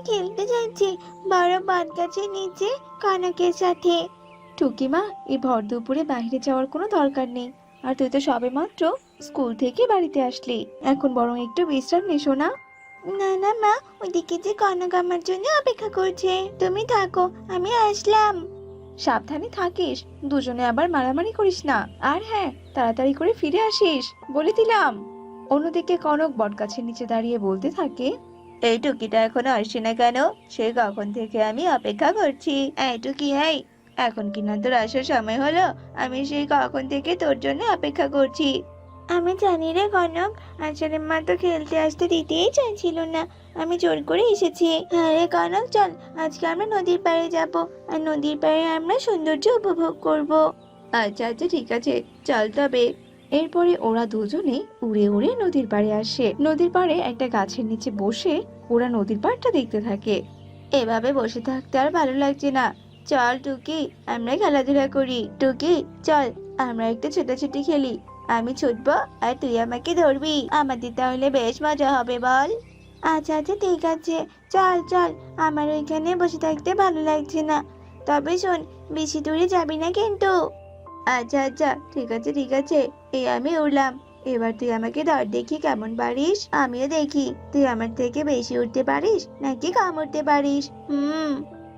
খেলতে যাচ্ছি বড় বট গাছের নিচে কনকের সাথে। টুকিমা, এই ভর দুপুরে বাইরে যাওয়ার কোনো দরকার নেই। আর তুই তো সবেমাত্র স্কুল থেকে বাড়িতে আসলি, এখন বরং একটু বিশ্রাম নে সোনা। না না মা, ওইদিকে যে কনক আমার জন্য অপেক্ষা করছে, তুমি থাকো, আমি আসলাম। সাবধানে থাকিস, দুজনে আবার মারামারি করিস না। আর হ্যাঁ, তাড়াতাড়ি করে ফিরে আসিস বলে দিলাম। অন্যদিকে কনক বটগাছের নিচে দাঁড়িয়ে বলতে থাকে, এই টুকিটা এখনো আসছে না কেন? সে কখন থেকে আমি অপেক্ষা করছি। এই টুকি, এই এখন কিনা তোর আসার সময় হলো? আমি সেই কখন থেকে তোর জন্য অপেক্ষা করছি। আমি জানি রে কনক, আসলে মা তো খেলতে আসতে দিতেই চাইছিল না, আমি জোর করে এসেছি। হ্যাঁ রে কনক, চল আজকে আমরা নদীর পাড়ে যাব, আর নদীর পাড়ে আমরা সৌন্দর্য উপভোগ করব। আচ্ছা আচ্ছা ঠিক আছে, চল তবে। এরপরে ওরা দুজনে উড়ে উড়ে নদীর পাড়ে আসে। নদীর পাড়ে একটা গাছের নিচে বসে ওরা নদীর পাড়টা দেখতে থাকে। এভাবে বসে থাকতে আর ভালো লাগছে না, চল টুকি আমরা খেলাধুলা করি। টুকি চল, আমরা একটু ছোটাছুটি খেলি। আমি ছুটবো আর তুই আমাকে ধরবি, আমাদের তাহলে বেশ মজা হবে, বল? আচ্ছা আচ্ছা ঠিক আছে, চল চল, আমার ওইখানে বসে থাকতে ভালো লাগছে না। তবে শোন, বেশি দূরে যাবি না কিন্তু। আচ্ছা আচ্ছা ঠিক আছে ঠিক আছে, এই আমি উড়লাম। এবার তুই আমাকে ধর দেখি কেমন পারিস, আমিও দেখি তুই আমার থেকে বেশি উঠতে পারিস নাকি কম উঠতে পারিস।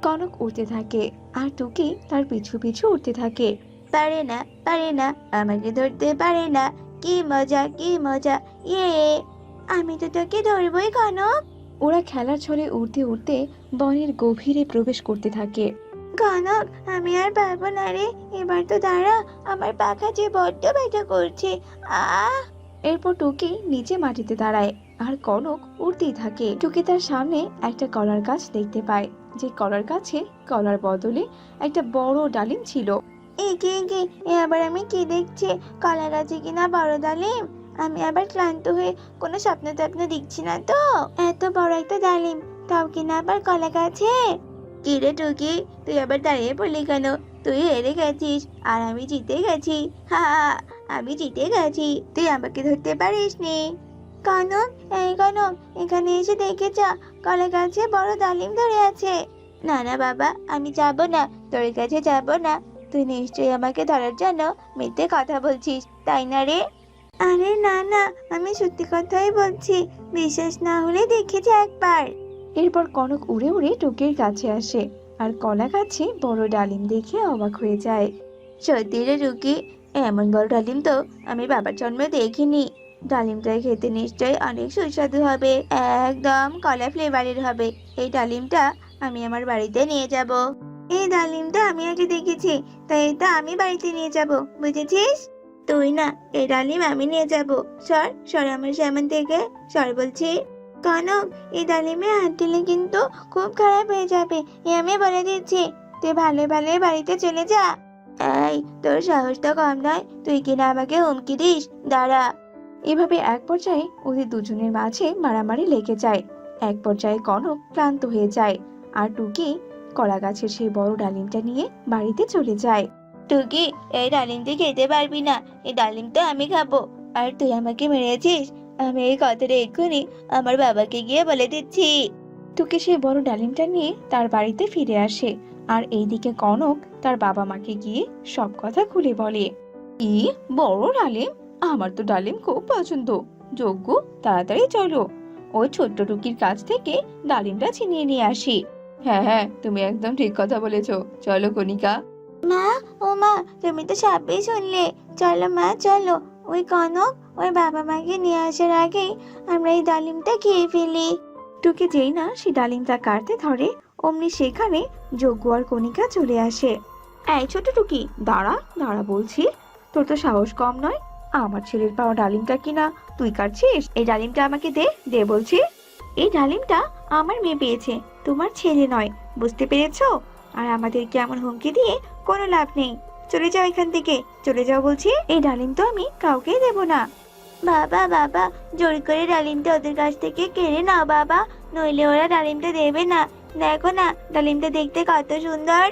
কনক উড়তে থাকে আর টুকি তার পিছু পিছু উড়তে থাকে। পারে না, পারে না, আমাকে ধরতে পারে না, কি মজা কি মজা, ইয়ে, আমি তো তোকে ধরবই কনক। ওরা খেলার ছলে উড়তে উড়তে বনের গভীরে প্রবেশ করতে থাকে। কনক, আমি আর পারবো না রে, এবার তো দাঁড়া, আমার পাখা যে বড্ড ব্যথা করছে। আহ এরপর টুকি নিচে মাটিতে দাঁড়ায় আর কনক উড়তেই থাকে। টুকি তার সামনে একটা কলার গাছ দেখতে পায়, যে কলার গাছে কলার বদলে একটা বড় ডালিম ছিল। একে একে এ আবার আমি কি দেখছি, কলা গাছে কিনা বড় ডালিম। আমি আবার ক্লান্ত হয়ে কোনো স্বপ্ন টপ্ন দেখছি না তো? এত বড় একটা ডালিম, তাও কিনা আবার কলা গাছে। কি রে টুকি, তুই আবার দাঁড়িয়ে পড়লি কেন? তুই হেরে গেছিস আর আমি জিতে গেছি। হা হা হা, আমি জিতে গেছি, তুই আমাকে ধরতে পারিসনি। কনক, এই কনক, এখানে এসে দেখে যা, কলা গাছে বড় ডালিম ধরে আছে। না না বাবা, আমি যাব না, তোর কাছে যাব না। তুই নিশ্চয়ই আমাকে ধরার জন্য মিথ্যে কথা বলছিস, তাই না রে? আরে না না, আমি সত্যি কথাই বলছি, বিশ্বাস না হলে দেখে যা একবার। এরপর কনক উড়ে উড়ে টুকির কাছে আসে আর কলা গাছে বড় ডালিম দেখে অবাক হয়ে যায়। সত্যি রে রুকি, এমন বড় ডালিম তো আমি বাবার জন্মে দেখিনি। ডালিমটা খেতে নিশ্চয়ই অনেক সুস্বাদু হবে, একদম কলা ফ্লেভারের হবে। এই ডালিমটা আমি আমার বাড়িতে নিয়ে যাব। এই ডালিমটা আমি আগে দেখেছি, তাই এটা আমি বাড়িতে নিয়ে যাব, বুঝেছিস? তুই না, এই ডালিম আমি নিয়ে যাব। সর সর আমার সামনে থেকে, সর বলছি। কনক, এই ডালিমে হাত দিলে কিন্তু খুব খারাপ হয়ে যাবে, এ আমি বলে দিচ্ছি। তুই ভালো ভালো বাড়িতে চলে যা। এই, তোর সাহস তো কম নয়, তুই কিনা আমাকে হুমকি দিস, দাঁড়া। এভাবে এক পর্যায়ে ওদের দুজনের মাঝে মারামারি লেগে যায়। এক পর্যায়ে কনক ক্লান্ত হয়ে যায় আর টুকি কলা গাছের সেই বড় ডালিমটা নিয়ে বাড়িতে চলে যায়। টুকি, এই ডালিম তুই খেতে পারবি না, এই ডালিম তো আমি খাবো। আর তুই আমাকে মেরেছিস, আমি এই কথাটা এক্ষুনি আমার বাবাকে গিয়ে বলে দিচ্ছি। টুকি সেই বড় ডালিমটা নিয়ে তার বাড়িতে ফিরে আসে আর এইদিকে কনক তার বাবা মাকে গিয়ে সব কথা খুলে বলে। কি বড় ডালিম, আমার তো ডালিম খুব পছন্দ। যজ্ঞ, তাড়াতাড়ি চলো, ওই ছোট্ট টুকির কাছ থেকে ডালিমটা ছিনিয়ে নিয়ে আসি। হ্যাঁ হ্যাঁ, তুমি একদম ঠিক কথা বলেছো, চলো কণিকা। মা, ও মা, তুমি তো সবই শুনলে, চলো মা চলো, ওই কনক ওই বাবা মাকে নিয়ে আসার আগেই আমরা এই ডালিমটা খেয়ে ফেলি। টুকি যেই না সে ডালিমটা কাটতে ধরে, অমনি সেখানে যজ্ঞ আর কণিকা চলে আসে। এই ছোট টুকি, দাঁড়া দাঁড়া বলছি, তোর তো সাহস কম নয়, আমার ছেলের পাওয়া ডালিমটা কিনা তুই কাটছিস। এই ডালিমটা আমাকে দে, দে বলছি। এই ডালিমটা আমার মেয়ে পেয়েছে, তোমার ছেলে নয়, বুঝতে পেরেছো? আর আমাদেরকে এমন হুমকি দিয়ে কোনো লাভ নেই, চলে যাও এখান থেকে, চলে যাও বলছি। এই ডালিম তো আমি কাউকেই দেব না। বাবা বাবা, জোর করে ডালিমটা ওদের কাছ থেকে কেড়ে নাও বাবা, নইলে ওরা ডালিমটা দেবে না। দেখো না, ডালিমটা দেখতে কত সুন্দর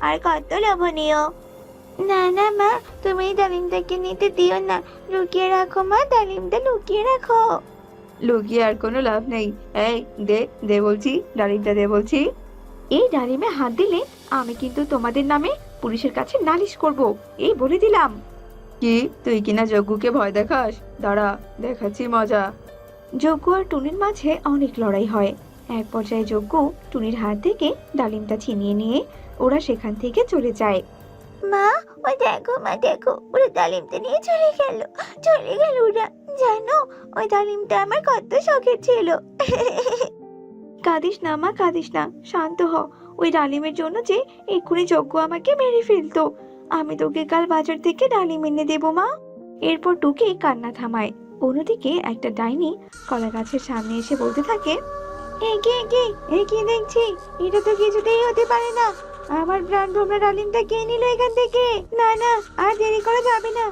আর কত লোভনীয়। না না মা, তুমি এই ডালিমটাকে নিতে দিও না, লুকিয়ে রাখো মা, ডালিমটা লুকিয়ে রাখো। লুকিয়ে আর কোনো লাভ নেই। এই দে দে বলছি, ডালিমটা দে বলছি। এই ডালিমে হাত দিলে আমি কিন্তু তোমাদের নামে পুলিশের কাছে নালিশ করব, এই বলে দিলাম। কি, তুই কিনা যজ্ঞকে ভয় দেখাস? দাঁড়া, দেখাচ্ছি মজা। যজ্ঞ আর টুনির মাঝে অনেক লড়াই হয়। এক পর্যায়ে যজ্ঞ টুনির হাত থেকে ডালিমটা ছিনিয়ে নিয়ে ওরা সেখান থেকে চলে যায়। মা, ওই দেখো মা, দেখো ওরা ডালিমটা নিয়ে চলে গেল ওরা। জানো, ওই ডালিমটা আমার কত শখের ছিল। কাঁদিস না মা, কাঁদিস না, শান্ত হ। ওই ডালিমের জন্য যে এক্ষুনি যজ্ঞ আমাকে মেরে ফেলতো। আমি তোকে কাল বাজার থেকে ডালিম এনে দেবো মা। এরপর টুকি কান্না থামায়। অন্যদিকে একটা ডাইনি কলা গাছের সামনে এসে বলতে থাকে, এ কি দেখছি, এটা তো কিছুতেই হতে পারে না। আমার প্রাণ ভোমরা ডালিমটা কে নিল এখান থেকে? না না, আর দেরি করা যাবে না,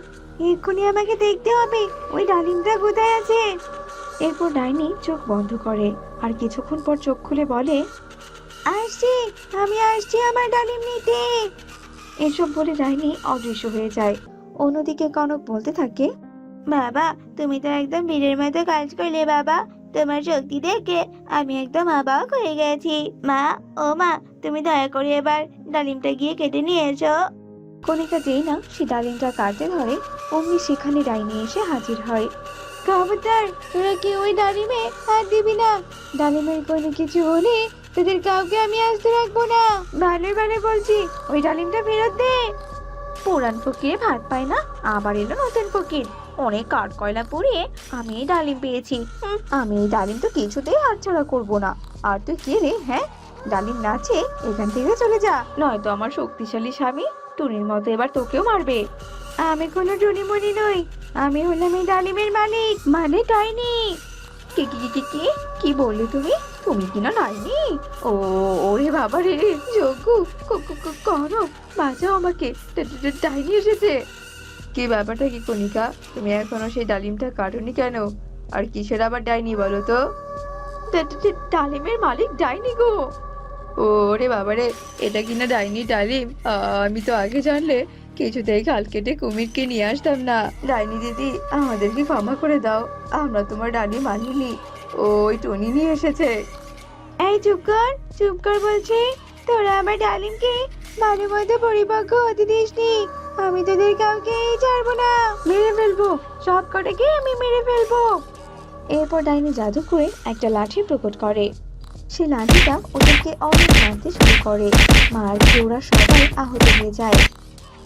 এক্ষুনি আমাকে দেখতে হবে ওই ডালিমটা কোথায় আছে। এরপর ডাইনি চোখ বন্ধ করে আর কিছুক্ষণ পর চোখ খুলে বলে, আসছি, আমি আসছি আমার ডালিম নিতে। এসব বলে ডাইনি অদৃশ্য হয়ে যায়। অন্যদিকে কনক বলতে থাকে, বাবা, তুমি তো একদম বীরের মতো কাজ করলে বাবা। তোমার শক্তি দেখে আমি একদম অবাক হয়ে গেছি। মা, ও মা, তুমি দয়া করে এবার ডালিমটা গিয়ে কেটে নিয়ে এসো। কণিকা যেই না সে ডালিমটা কাটতে ধরে অমনি সেখানে ডাইনি এসে হাজির হয়। খবরদার, তোরা কি ওই ডালিমে হাত দিবি না। ডালিমের কোনো কিছু হলে তোদের কাউকে আমি আসতে রাখবো না। ভালোই ভালো বলছি, ওই ডালিমটা ফেরত দে। পুরান ফকির ভাত পায় না, আবার এলো নতুন ফকির। অনেক কাঠ কয়লা পুড়িয়ে আমি এই ডালিম পেয়েছি। আমি এই ডালিম তো কিছুতেই হাতছাড়া করবো না। আর তুই কে রে? হ্যাঁ, ডালিম নাচে, এখান থেকে চলে যা, নয়তো আমার শক্তিশালী স্বামী টুনির মতো এবার তোকেও মারবে। আমি কোনো টুনিমুনি নই, আমি হলাম এই ডালিমের মালিক, মানে ডাইনি। কি কি কি কি কি কি বললে তুমি? তুমি কিনা ডাইনি? ও, ওরে বাবা রে, যজ্ঞ, কনক, বাঁচাও আমাকে, ডাইনি এসেছে। কি ব্যাপারটা কি কণিকা, তুমি এখনো সেই ডালিমটা কাটোনি কেন? আর কিসের আবার ডাইনি বলো তো? ডালিমের মালিক ডাইনি গো। ওরে বাবারে, এটা কিনা ডাইনি ডালিম! আমি তো আগে জানলে কিছুতেই খাল কেটে কুমিরকে নিয়ে আসতাম না। ডাইনি দিদি, আমাদেরকে ক্ষমা করে দাও, আমরা তোমার ডালি মানিনি, ওই টনি নিয়ে এসেছে। এই চুপ কর বলছি। তোরা আমার ডালিমকে ভালো মতো পরিপক্ক হতে দিসনি। আমি তোদের কাউকে ছাড়বো না, মেরে ফেলবো, সব কটাকে আমি মেরে ফেলবো। এরপর ডাইনি জাদু করে একটা লাঠি প্রকট করে। সে লাঠিটা ওদেরকে অনেক মারতে শুরু করে। মার খেয়ে ওরা সবাই আহত হয়ে যায়।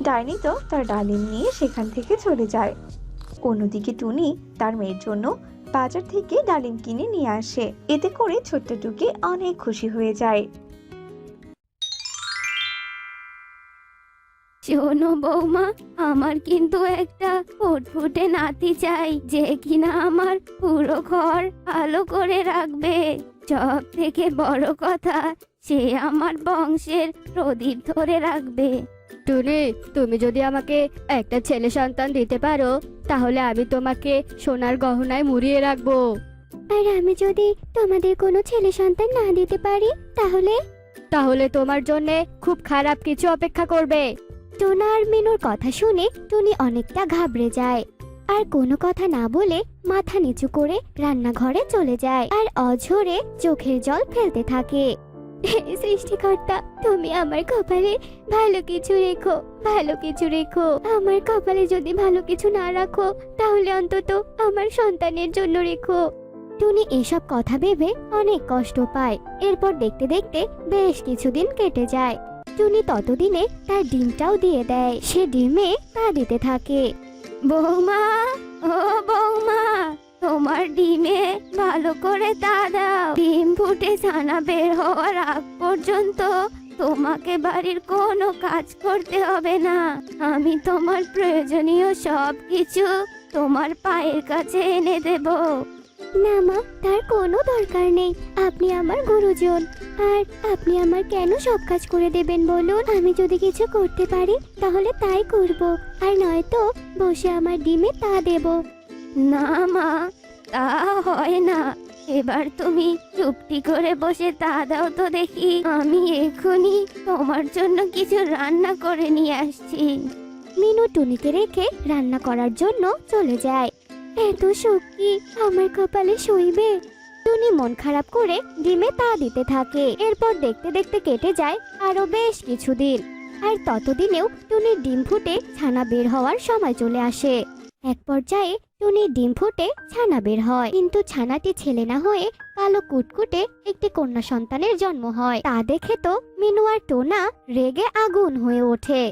ডাইনি তো তার ডালিম নিয়ে সেখান থেকে চলে যায়। অন্যদিকে টুনি তার মেয়ের জন্য বাজার থেকে ডালিম কিনে নিয়ে আসে। এতে করে ছোট্ট টুকি অনেক খুশি হয়ে যায়। শোনো বৌমা, আমার কিন্তু একটা ফুটফুটে নাতি চাই, যে কিনা আমার পুরো ঘর আলো করে রাখবে। সব থেকে বড় কথা, সে আমার বংশের প্রদীপ ধরে রাখবে। টুনি, তুমি যদি আমাকে একটা ছেলে সন্তান দিতে পারো, তাহলে আমি তোমাকে সোনার গহনায় মুড়িয়ে রাখবো। আর আমি যদি তোমাদের কোনো ছেলে সন্তান না দিতে পারি, তাহলে? তাহলে তোমার জন্যে খুব খারাপ কিছু অপেক্ষা করবে। টোনা আর মিনুর কথা শুনে টুনি অনেকটা ঘাবড়ে যায়, আর কোনো কথা না বলে মাথা নিচু করে রান্নাঘরে চলে যায় আর অঝরে চোখের জল ফেলতে থাকে। হে সৃষ্টিকর্তা, তুমি আমার কপালে ভালো কিছু রেখো, ভালো কিছু রেখো। আমার কপালে যদি ভালো কিছু না রাখো, তাহলে অন্তত আমার সন্তানের জন্য রেখো। টুনি এসব কথা ভেবে অনেক কষ্ট পায়। এরপর দেখতে দেখতে বেশ কিছুদিন কেটে যায়। টুনি ততদিনে তার ডিমটাও দিয়ে দেয়। সে ডিমে তা দিতে থাকে। বৌমা, ও বৌমা, তোমার ডিমে ভালো করে তা দাও। ডিম ফুটে ছানা বের হওয়ার আগ পর্যন্ত তোমাকে বাড়ির কোনো কাজ করতে হবে না। আমি তোমার প্রয়োজনীয় সব কিছু তোমার পায়ের কাছে এনে দেব। না মা, তার কোনো দরকার নেই। আপনি আমার গুরুজন, আর আপনি আমার কেন সব কাজ করে দেবেন বলুন? আমি যদি কিছু করতে পারি তাহলে তাই করব, আর নয়তো বসে আমার ডিমে তা দেব। না মা, তা হয় না। এবার তুমি চুপটি করে বসে তা দাও তো দেখি। আমি এক্ষুনি তোমার জন্য কিছু রান্না করে নিয়ে আসছি। মিনু টুনিকে রেখে রান্না করার জন্য চলে যায়। এত শক্তি আমার কপালে সইবে? টুনি মন খারাপ করে ডিমে পা দিতে থাকে। এরপর দেখতে দেখতে কেটে যায় আরো বেশ কিছুদিন। আর ততদিনেও টুনির ডিম ফুটে ছানা বের হওয়ার সময় চলে আসে। এক পর্যায়ে টুনির ডিম ফুটে ছানা বের হয়, কিন্তু ছানাটি ছেলে না হয়ে কালো কুটকুটে একটি কন্যা সন্তানের জন্ম হয়। তা দেখে তো মিনু আর টোনা রেগে আগুন হয়ে ওঠে।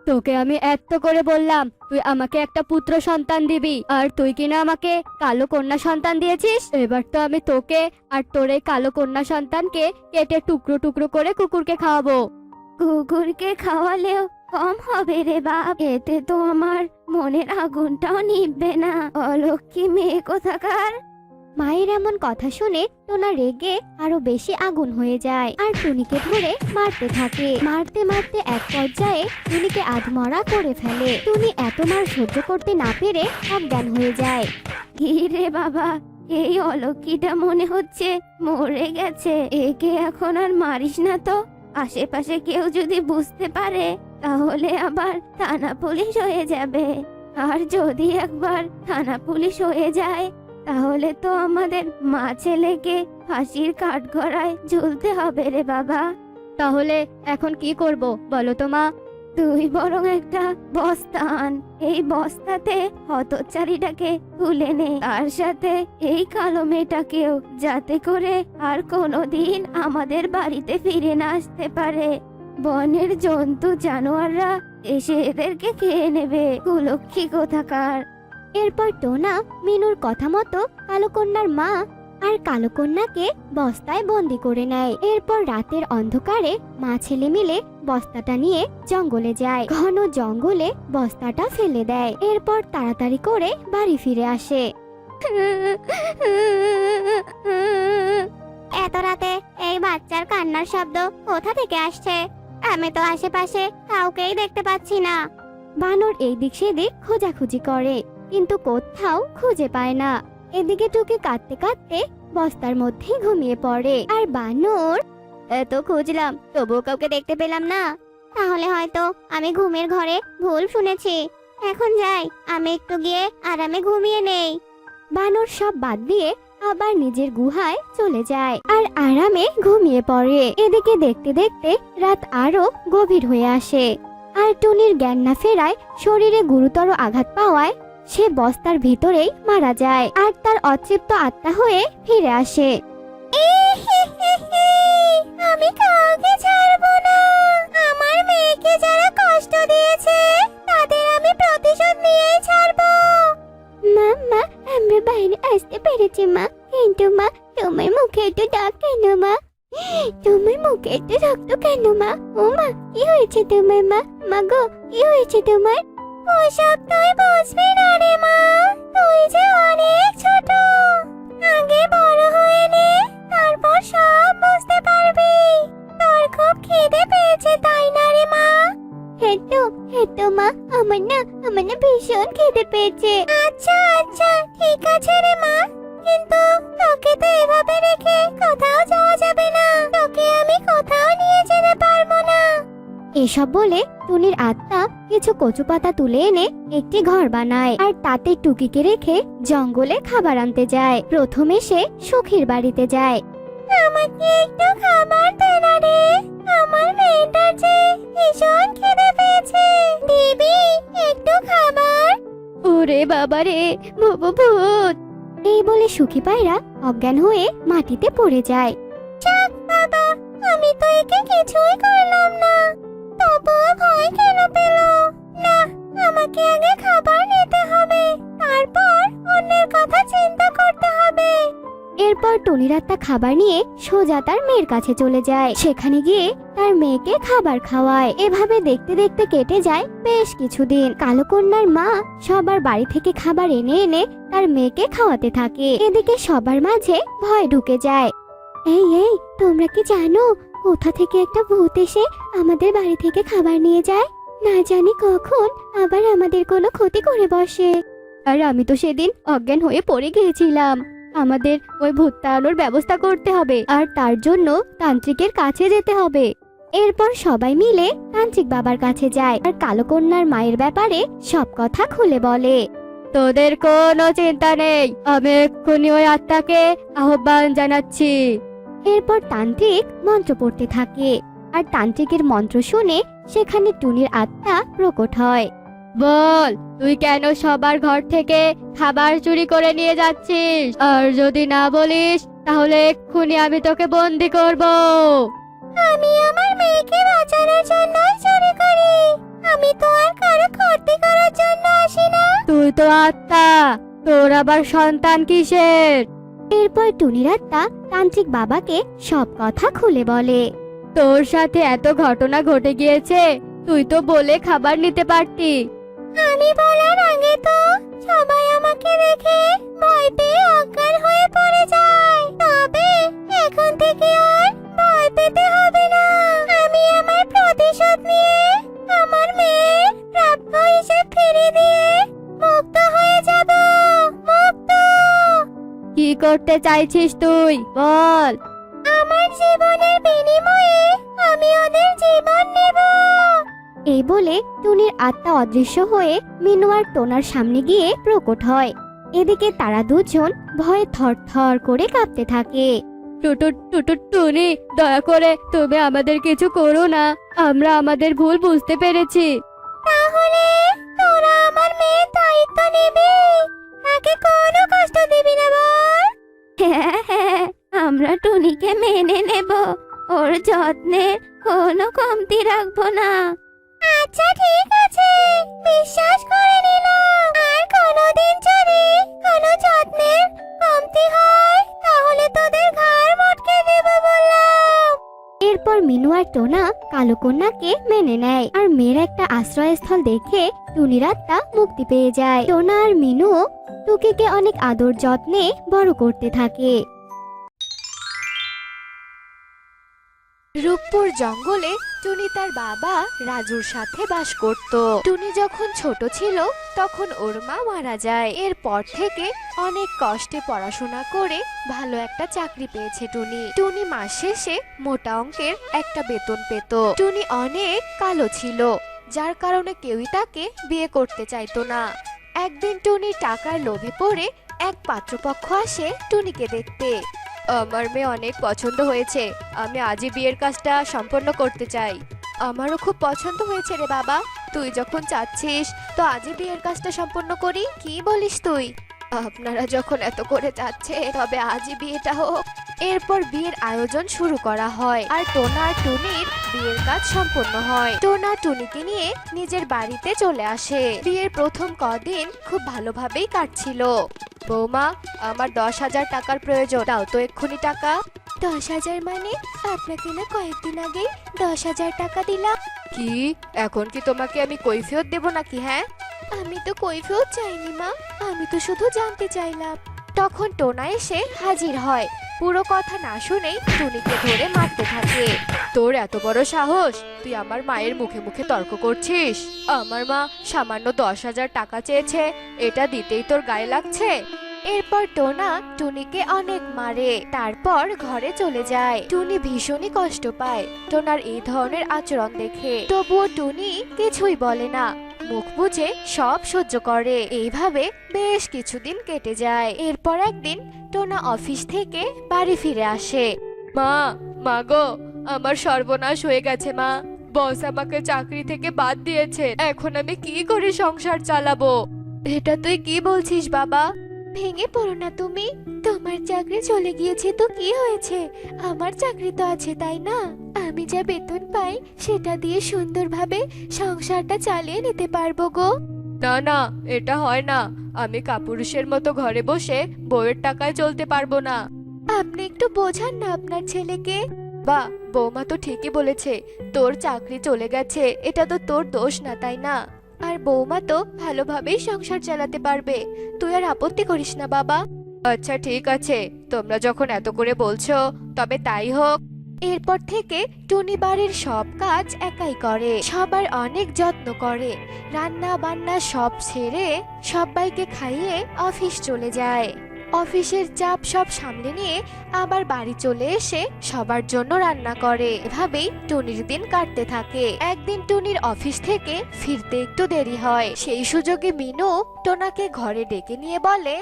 তোকে আমি এত করে বললাম তুই আমাকে একটা পুত্র সন্তান দিবি, আর তুই কিনা আমাকে কালো কন্যা সন্তান দিয়েছিস। এবার তো আমি তোকে আর তোর এই কালো কন্যা সন্তানকে কেটে টুকরো টুকরো করে কুকুরকে খাওয়াবো। কুকুরকে খাওয়ালেও কম হবে রে বাপ, এতে তো আমার মনের আগুনটাও নিভবে না। অলক্ষী মেয়ে কোথাকার। মায়ের এমন কথা শুনে টোনা রেগে আরো বেশি আগুন হয়ে যায় আর টুনিকে ধরে মারতে থাকে। মারতে মারতে এক পর্যায়ে টুনিকে আধমরা করে ফেলে। টুনি এত মার সহ্য করতে না পেরে অজ্ঞান হয়ে যায়। কি রে বাবা, এই অলক্ষীটা মনে হচ্ছে মরে গেছে। একে এখন আর মারিস না তো, আশেপাশে কেউ যদি বুঝতে পারে তাহলে আবার থানা পুলিশ হয়ে যাবে। আর যদি একবার থানা পুলিশ হয়ে যায় তাহলে তো আমাদের মা ছেলেকে ফাঁসির কাঠগড়ায় ঝুলতে হবে রে বাবা। তাহলে এখন কি করব বলো তো মা? তুই বরং একটা বস্তা আন, এই বস্তাতে হতচারীটাকে তুলে নে, তার সাথে এই কালো মেয়েটাকেও, যাতে করে আর কোনোদিন আমাদের বাড়িতে ফিরে না আসতে পারে। বনের জন্তু জানোয়াররা এসে এদেরকে খেয়ে নেবে, কুলক্ষী কোথাকার। এরপর টোনা মিনুর কথা মতো কালো কন্যার মা আর কালো কন্যাকে বস্তায় বন্দি করে নেয়। এরপর রাতের অন্ধকারে মা ছেলে মিলে বস্তাটা নিয়ে জঙ্গলে যায়। ঘন জঙ্গলে বস্তাটা ফেলে দেয়। এরপর তাড়াতাড়ি করে বাড়ি ফিরে আসে। এত রাতে এই বাচ্চার কান্নার শব্দ কোথা থেকে আসছে? আমি তো আশেপাশে কাউকেই দেখতে পাচ্ছি না। বানর এই দিক সেদিক খোঁজাখুঁজি করে, কিন্তু কোথাও খুঁজে পায় না। এদিকে টুকি কাঁদতে কাঁদতে বস্তার মধ্যে ঘুমিয়ে পড়ে। আর বানর, এত খুঁজলাম তবুও কাউকে দেখতে পেলাম না। তাহলে হয়তো আমি ঘুমের ঘরে ভুল শুনেছি। এখন যাই, আমি একটু গিয়ে আরামে ঘুমিয়ে নেই। বানর সব বাদ দিয়ে আবার নিজের গুহায় চলে যায় আর আরামে ঘুমিয়ে পড়ে। এদিকে দেখতে দেখতে রাত আরো গভীর হয়ে আসে। আর টুনির জ্ঞান না ফেরায় শরীরে গুরুতর আঘাত পাওয়ায় সে বস্তার ভিতরেই মারা যায় আর তার অতৃপ্ত আত্মা হয়ে ফিরে আসে। আমি কাউকে ছাড়বো না। আমার মেয়েকে যারা কষ্ট দিয়েছে তাদের আমি প্রতিশোধ নিয়েই ছাড়বো। মা, আমরা বাইরে আসতে পেরেছি মা, কিন্তু মা তোমার মুখে একটু দাগ কেন মা? তোমার মুখে একটু রক্ত কেন মা? ও মা, কি হয়েছে তোমার মা? মা গো, কি হয়েছে তোমার? ওসব তুই বুঝবি না রে মা, তুই যে অনেক ছোট। আগে বড় হয়ে নে, তারপর সব বুঝতে পারবি। তোর খুব খিদে পেয়েছে তাই না রে মা? হেতো মা, আমার না ভীষণ খিদে পেয়েছে। আচ্ছা ঠিক আছে রে মা, কিন্তু তোকে তো এভাবে রেখে কোথাও যাওয়া যাবে না। তোকে আমি কোথাও নিয়ে যেতে পারবো না। এসব বলে টুনির আত্মা কিছু কচু পাতা তুলে এনে একটি ঘর বানায় আর তাতে টুকিকে রেখে জঙ্গলে খাবার আনতে যায়। প্রথমে সে সখীর বাড়িতে যায়। আমাকে একটু খাবার দে না রে, আমার মেয়েটার যে ভীষণ খিদে পেয়েছে। দিবি একটু খাবার? ওরে বাবা রে, ভূত! এই বলে সুখী পায়রা অজ্ঞান হয়ে মাটিতে পড়ে যায়। যাক বাবা, আমি তো একে কিছুই করলাম না, তবুও ভয় কেন পেল? না, আমাকে আগে খাবার নিতে হবে, তারপর অন্যের কথা চিন্তা করতে হবে। এরপর টুনির আত্মা খাবার নিয়ে সোজা তার মেয়ের কাছে চলে যায়। সেখানে গিয়ে তার মেয়েকে খাবার খাওয়ায়। এভাবে দেখতে দেখতে কেটে যায় বেশ কিছুদিন। কালো কন্যার মা সবার বাড়ি থেকে খাবার এনে এনে তার মেয়েকে খাওয়াতে থাকে। এদিকে সবার মাঝে ভয় ঢুকে যায়। এই তোমরা কি জানো কোথা থেকে একটা ভূত এসে আমাদের বাড়ি থেকে খাবার নিয়ে যায়? না জানি কখন আবার আমাদের কোনো ক্ষতি করে বসে। আর আমি তো সেদিন অজ্ঞান হয়ে পড়ে গিয়েছিলাম। আমাদের ওই ভূত তাড়ানোর ব্যবস্থা করতে হবে, আর তার জন্য তান্ত্রিকের কাছে যেতে হবে। এরপর সবাই মিলে তান্ত্রিক বাবার কাছে যায় আর কালো কন্যার মায়ের ব্যাপারে সব কথা খুলে বলে। তোদের কোনো চিন্তা নেই, আমি এক্ষুনি ওই আত্মাকে আহ্বান জানাচ্ছি। এরপর তান্ত্রিক মন্ত্র পড়তে থাকে আর তান্ত্রিকের মন্ত্র শুনে সেখানে টুনির আত্মা প্রকট হয়। বল, তুই কেন সবার ঘর থেকে খাবার চুরি করে নিয়ে যাচ্ছিস? আর যদি না বলিস তাহলে এক্ষুনি আমি তোকে বন্দি করব। আমি আমার মেয়েকে বাঁচানোর জন্য চুরি করি, আমি তো আর কারো ক্ষতি করার জন্য আসি না। তুই তো আত্মা, তোর আবার সন্তান কিসের? এরপর টুনির আত্মা তান্ত্রিক বাবাকে সব কথা খুলে বলে। তোর সাথে এত ঘটনা ঘটে গিয়েছে, তুই তো বলে খাবার নিতে পারতি। আমি বলার আগে তো সবাই আমাকে দেখে ভয় পেয়ে অজ্ঞান হয়ে পড়ে যায়। তবে এখন থেকে আর ভয় পেতে হবে না। আমি আমার প্রতিশোধ নিয়ে আমার মেয়ের প্রাপ্য হিসেব ফিরে দিয়ে মুক্ত হয়ে যাব। মুক্ত। কি করতে চাইছিস তুই, বল। আমার জীবনের বিনিময়ে আমি ওদের জীবন নেব। এই বলে টুনির আত্মা অদৃশ্য হয়ে মিনু আর টোনার সামনে গিয়ে প্রকট হয়। এদিকে তারা দুজন ভয়ে থরথর করে কাঁপতে থাকে। টুনি, দয়া করে তুমি আমাদের কিছু করো না, আমরা আমাদের ভুল বুঝতে পেরেছি। তাহলে তোরা আমার মেয়ের দায়িত্ব নিবি, তাকে কোনো কষ্ট দিবি না বল। হ্যাঁ হ্যাঁ, আমরা টুনিকে মেনে নেব, ওর যত্নের কোনো কমতি রাখবো না। আচ্ছা ঠিক আছে, বিশ্বাস করে নিলাম। আর কোনোদিন যদি কোনো যত্নের কমতি হয় তাহলে তোদের ঘাড় মটকে দেব বললাম। এরপর মিনু আর টোনা কালো কন্যাকে মেনে নেয় আর মেয়ের একটা আশ্রয়স্থল দেখে টুনির আত্মা মুক্তি পেয়ে যায়। টোনা আর মিনু টুকিকে অনেক আদর যত্নে বড় করতে থাকে। রূপপুর জঙ্গলে টুনি তার বাবা রাজুর সাথে বাস করত। টুনি যখন ছোট ছিল তখন ওর মা মারা যায়। এরপর থেকে অনেক কষ্টে পড়াশোনা করে ভালো একটা চাকরি পেয়েছে টুনি মাস শেষে মোটা অঙ্কের একটা বেতন পেত। টুনি অনেক কালো ছিল, যার কারণে কেউই তাকে বিয়ে করতে চাইতো না। একদিন টুনি টাকার লোভে পড়ে এক পাত্রপক্ষ আসে টুনিকে দেখতে। আমার মেয়ে অনেক পছন্দ হয়েছে, আমি আজই বিয়ের কাজটা সম্পন্ন করতে চাই। আমারও খুব পছন্দ হয়েছে রে বাবা, তুই যখন চাচ্ছিস তো আজই বিয়ের কাজটা সম্পন্ন করি, কি বলিস তুই? আপনারা যখন এত করে চাচ্ছে তবে আজই বিয়েটা হোক। এরপর বিয়ের আয়োজন শুরু করা হয় আর টোনা আর টুনির বিয়ের কাজ সম্পন্ন হয়। টোনা টুনিকে নিয়ে নিজের বাড়িতে চলে আসে। বিয়ের প্রথম কদিন খুব ভালোভাবেই কাটছিল। বৌমা, আমার 10,000 টাকার প্রয়োজন, দাও তো এক্ষুনি টাকা। 10,000 মানে? আপনাকে না কয়েকদিন আগেই 10,000 টাকা দিলাম। কি, এখন কি তোমাকে আমি কৈফিয়ত দেব নাকি? হ্যাঁ, আমি তো কৈফিয়ত চাইনি মা, আমি তো শুধু জানতে চাইলাম। তখন টোনা এসে হাজির হয়। পুরো কথা না শুনেই টুনিকে ধরে মারতে থাকে। তোর এত বড় সাহস, তুই আমার মায়ের মুখে মুখে তর্ক করছিস? আমার মা সামান্য 10,000 টাকা চেয়েছে, এটা দিতেই তোর গায়ে লাগছে? এরপর টোনা টুনিকে অনেক মারে, তারপর ঘরে চলে যায়। টুনি ভীষণই কষ্ট পায় টোনার এই ধরনের আচরণ দেখে, তবুও টুনি কিছুই বলে না, মুখ বুজে সব সহ্য করে। এইভাবে বেশ কিছুদিন কেটে যায়। এরপর একদিন টোনা অফিস থেকে বাড়ি ফিরে আসে। মা গো, আমার সর্বনাশ হয়ে গেছে মা, বস আমাকে চাকরি থেকে বাদ দিয়েছে, এখন আমি কি করে সংসার চালাবো? এটা তুই কি বলছিস বাবা? ভেঙে পড়ো না তুমি, তোমার চাকরি চলে গিয়েছে তো কি হয়েছে, আমার চাকরি তো আছে তাই না? আমি যা বেতন পাই সেটা দিয়ে সুন্দরভাবে সংসারটা চালিয়ে নিতে পারবো গো। না না, এটা হয় না, আমি কাপুরুষের মতো ঘরে বসে বউয়ের টাকায় চলতে পারবো না। আপনি একটু বোঝান না আপনার ছেলেকে। বা বৌমা তো ঠিকই বলেছে, তোর চাকরি চলে গেছে, এটা তো তোর দোষ না তাই না? আর বৌমা তো ভালোভাবেই সংসার চালাতে পারবে, তুই আর আপত্তি করিস না বাবা। আচ্ছা ঠিক আছে, তোমরা যখন এত করে বলছো তবে তাই হোক। এরপর থেকে টুনি বাড়ির সব কাজ একাই করে, সবার অনেক যত্ন করে, রান্না বান্না সব ছেড়ে সবাইকে খাইয়ে অফিস চলে যায়। অফিসের চাপ সব সামলে নিয়ে আবার বাড়ি চলে এসে সবার জন্য রান্না করে। এভাবেই টুনির দিন কাটতে থাকে। একদিন টুনির অফিস থেকে ফিরতে একটু দেরি হয়। সেই সুযোগে মিনু টোনাকে ঘরে ডেকে নিয়ে বলে,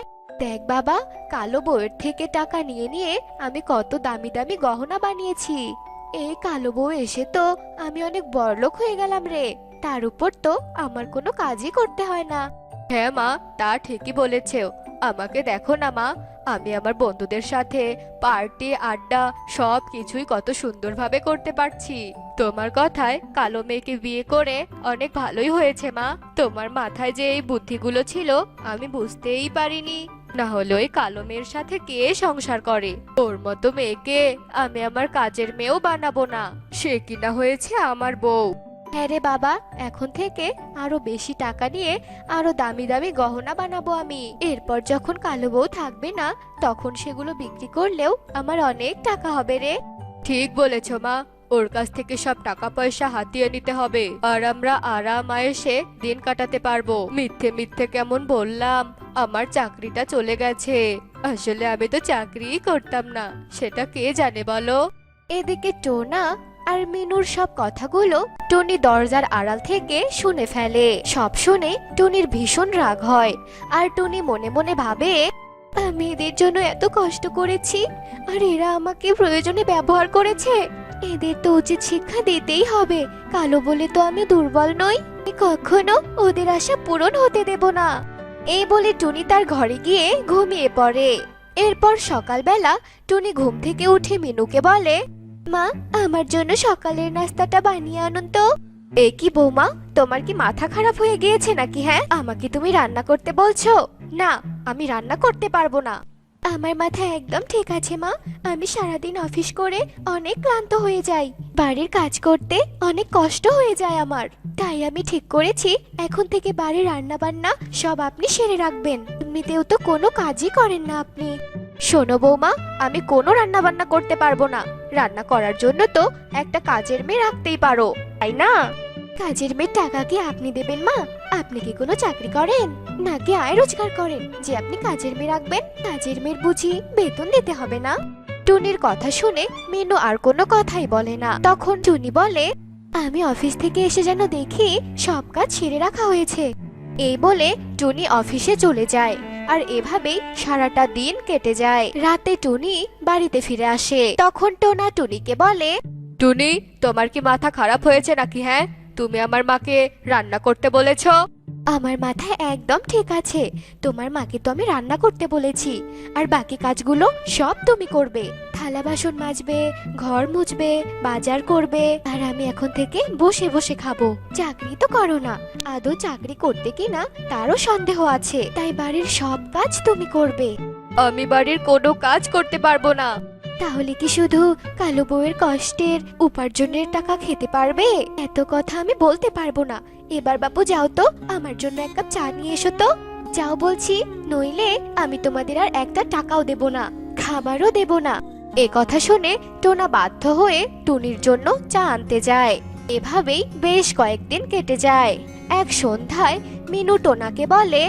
দেখ বাবা, কালো বউয়ের থেকে টাকা নিয়ে নিয়ে আমি কত দামি দামি গহনা বানিয়েছি। এই কালো বউ এসে তো আমি অনেক বড়লোক হয়ে গেলাম রে। তার উপর তো আমার কোনো কাজই করতে হয় না। হ্যাঁ মা, তা ঠিকই বলেছ। আমাকে দেখো না মা, আমি আমার বন্ধুদের সাথে পার্টি আড্ডা সব কিছুই কত সুন্দরভাবে করতে পারছি। তোমার কথায় কালো মেয়েকে বিয়ে করে অনেক ভালোই হয়েছে মা। তোমার মাথায় যে এই বুদ্ধিগুলো ছিল আমি বুঝতেই পারিনি। না হলে ওই কালো মেয়ের সাথে কে সংসার করে? ওর মতো মেয়েকে আমি আমার কাজের মেয়েও বানাবো না। সে কিনা হয়েছে আমার বউ। হ্যাঁ রে বাবা, এখন থেকে আরো বেশি টাকা নিয়ে আরো দামি দামি গহনা বানাবো আমি। এরপর যখন কালো বউ থাকবে না, তখন সেগুলো বিক্রি করলেও আমার অনেক টাকা হবে রে। ঠিক বলেছ মা, ওর কাছ থেকে সব টাকা পয়সা হাতিয়ে নিতে হবে, আর আমরা আরাম আয়েসে দিন কাটাতে পারবো। মিথ্যে মিথ্যে কেমন বললাম, আমার চাকরিটা চলে গেছে। আসলে আমি তো চাকরিই করতাম না, সেটা কে জানে বলো। এদিকে টোনা আর মিনুর সব কথাগুলো টনি দরজার আড়াল থেকে শুনে ফেলে। সব শুনে টনির ভীষণ রাগ হয়, আর টনি মনে মনে ভাবে, আমি এদের জন্য এত কষ্ট করেছি আর এরা আমাকে প্রয়োজনে ব্যবহার করেছে। এদের তো উচিত শিক্ষা দিতেই হবে। কালো বলে তো আমি দুর্বল নই। আমি কখনো ওদের আশা পূরণ হতে দেব না। এই বলে টুনি তার ঘরে গিয়ে ঘুমিয়ে পড়ে। এরপর সকালবেলা টুনি ঘুম থেকে উঠে মিনুকে বলে, মা, আমার জন্য সকালের নাস্তাটা বানিয়ে আনুন তো। এ কি বৌমা, তোমার কি মাথা খারাপ হয়ে গিয়েছে নাকি? হ্যাঁ, আমাকে তুমি রান্না করতে বলছো? না, আমি রান্না করতে পারবো না। আমার মাথা একদম ঠিক আছে মা। আমি সারাদিন অফিস করে অনেক ক্লান্ত হয়ে যাই। বাড়ির কাজ করতে অনেক কষ্ট হয়ে যায় আমার। তাই আমি ঠিক করেছি এখন থেকে বাড়ির রান্না বান্না সব আপনি সেরে রাখবেন। এমনিতেও তো কোনো কাজই করেন না আপনি। শোনো বৌমা, আমি কোনো রান্না বান্না করতে পারবো না। রান্না করার জন্য তো একটা কাজের মেয়ে রাখতেই পারো, তাই না? কাজের মেয়ের টাকা কি আপনি দেবেন মা? আপনি কি কোনো চাকরি করেন নাকি আয় রোজগার করেন যে আপনি কাজের মেয়ে রাখবেন? কাজের মেয়ের বুঝি বেতন দিতে হবে না? টুনির কথা শুনে মিনু আর কোনো কথাই বলে না। তখন টুনি বলে, আমি অফিস থেকে এসে যেন দেখি সব কাজ সেরে রাখা হয়েছে। এই বলে টুনি অফিসে চলে যায়। আর এভাবেই সারাটা দিন কেটে যায়। রাতে টুনি বাড়িতে ফিরে আসে। তখন টোনা টুনিকে বলে, টুনি, তোমার কি মাথা খারাপ হয়েছে নাকি? হ্যাঁ, তুমি আমার মাকে রান্না করতে বলেছ। আমার মাথা একদম ঠিক আছে। তোমার মাকে তো আমি রান্না করতে বলেছি, আর বাকি কাজগুলো সব তুমি করবে। থালা বাসন মাজবে, ঘর মুছবে, বাজার করবে, আর আমি এখন থেকে বসে বসে খাবো। চাকরি তো করো না, আদৌ চাকরি করতে কিনা তারও সন্দেহ আছে। তাই বাড়ির সব কাজ তুমি করবে। আমি বাড়ির কোনো কাজ করতে পারবো না। তাহলে কি শুধু কালো বউয়ের কষ্টের উপার্জনের টাকা খেতে পারবে? এত কথা আমি বলতে পারবো না। এবার বাবু যাও তো, আমার জন্য এক কাপ চা নিয়ে এসো তো। যাও বলছি, নইলে আমি তোমাদের আর একটা টাকাও দেব না, খাবারও দেব না। এ কথা শুনে টোনা বাধ্য হয়ে টুনির জন্য চা আনতে যায়। এভাবেই বেশ কয়েকদিন কেটে যায়। এক সন্ধ্যায় মিনু টোনাকে বলে,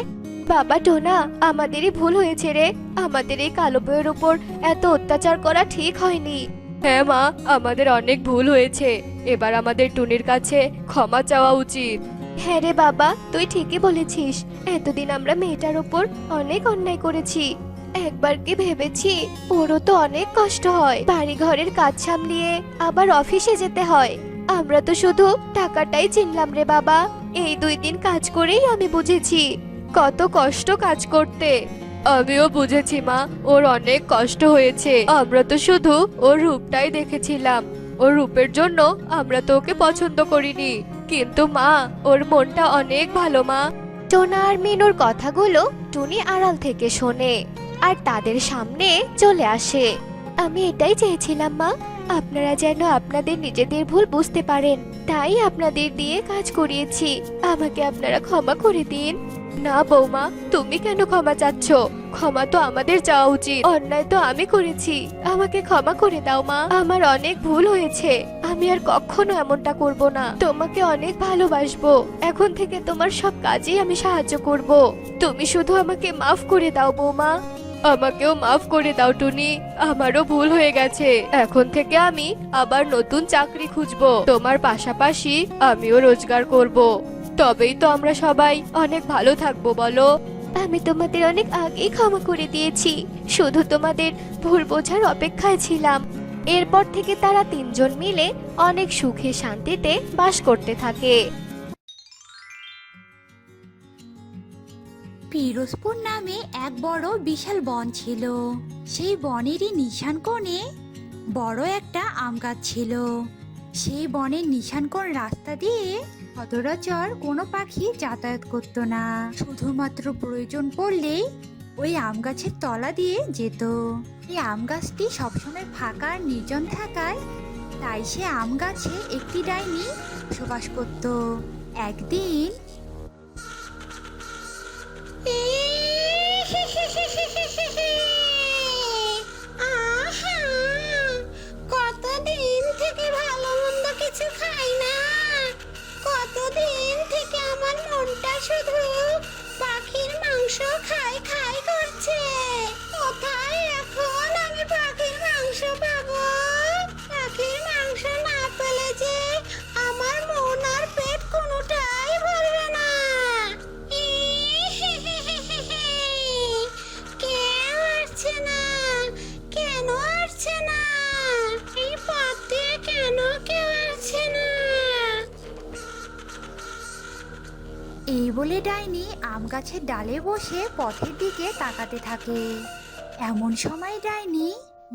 বাবা টোনা, আমাদেরই ভুল হয়েছে রে। আমাদের এই কালো বউয়ের উপর এত অত্যাচার করা ঠিক হয়নি। হ্যাঁ মা, আমাদের অনেক ভুল হয়েছে। এবার আমাদের টুনির কাছে ক্ষমা চাওয়া উচিত। হ্যাঁ রে বাবা, তুই ঠিকই বলেছিস। এতদিন আমরা মেয়েটার উপর অনেক অন্যায় করেছি। একবার কি ভেবেছি ওরও তো অনেক কষ্ট হয়, বাড়ি ঘরের কাজ সামলিয়ে আবার অফিসে যেতে হয়। আমরা তো শুধু টাকাটাই চিনলাম রে বাবা। এই 2 দিন কাজ করেই আমি বুঝেছি কত কষ্ট কাজ করতে। আমিও বুঝেছি মা, ওর অনেক কষ্ট হয়েছে। আমরা তো শুধু ওর রূপটাই দেখেছিলাম। ওর রূপের জন্য আমরা তো ওকে পছন্দ করিনি, কিন্তু মা, ওর মনটা অনেক ভালো মা। টোনা আর মিনুর কথাগুলো টুনি আড়াল থেকে শোনে আর তাদের সামনে চলে আসে। আমি এটাই চেয়েছিলাম মা, আপনারা যেন আপনাদের নিজেদের ভুল বুঝতে পারেন। তাই আপনাদের দিয়ে কাজ করিয়েছি। আমাকে আপনারা ক্ষমা করে দিন। না বৌমা, তুমি কেন ক্ষমা চাচ্ছ? ক্ষমা তো আমাদের চাওয়া উচিত। অন্যায় তো আমি করেছি, আমাকে ক্ষমা করে দাও মা। আমার অনেক ভুল হয়েছে, আমি আর কখনো এমনটা করব না। তোমাকে অনেক ভালোবাসবো। এখন থেকে তোমার সব কাজেই আমি সাহায্য করব। তুমি শুধু আমাকে মাফ করে দাও বৌমা। আমাকেও মাফ করে দাও টুনি, আমারও ভুল হয়ে গেছে। এখন থেকে আমি আবার নতুন চাকরি খুঁজবো, তোমার পাশাপাশি আমিও রোজগার করব। তবেই তো আমরা সবাই অনেক ভালো থাকবো, বলো? আমি তোমাদের অনেক আগেই ক্ষমা করে দিয়েছি, শুধু তোমাদের ভুল বোঝার অপেক্ষায় ছিলাম। এরপর থেকে তারা তিনজন মিলে অনেক সুখে শান্তিতে বাস করতে থাকে। পিরোজপুর নামে এক বড় বিশাল বন ছিল। সেই বনেরই নিশান কোণে বড় একটা আম গাছ ছিল। সেই বনের নিশান কোণ রাস্তা দিয়ে সচরাচর কোনো পাখি যাতায়াত করতো না, শুধুমাত্র প্রয়োজন পড়লেই ওই আম গাছের তলা দিয়ে যেত। এই আম গাছটি সবসময় ফাঁকা আর নির্জন থাকায় তাই সে আম গাছে একটি ডাইনি বসবাস করত। একদিন কতদিন থেকে ভালো মন্দ কিছু খাই না, কতদিন থেকে আমার মনটা শুধু পাখির মাংস খাই খাই করছে। কোথায় এখন আমি পাখির মাংস পাবো? পাখির মাংস না পেলে যে আমার মন আর পেট কোনোটাই ভরবে না। কেউ আসছে না, কেন আসছে না? এই পথ দিয়ে কেন কেউ আসছে না? এই বলে ডাইনি আম গাছের ডালে বসে পথের দিকে তাকাতে থাকে। এমন সময় ডাইনি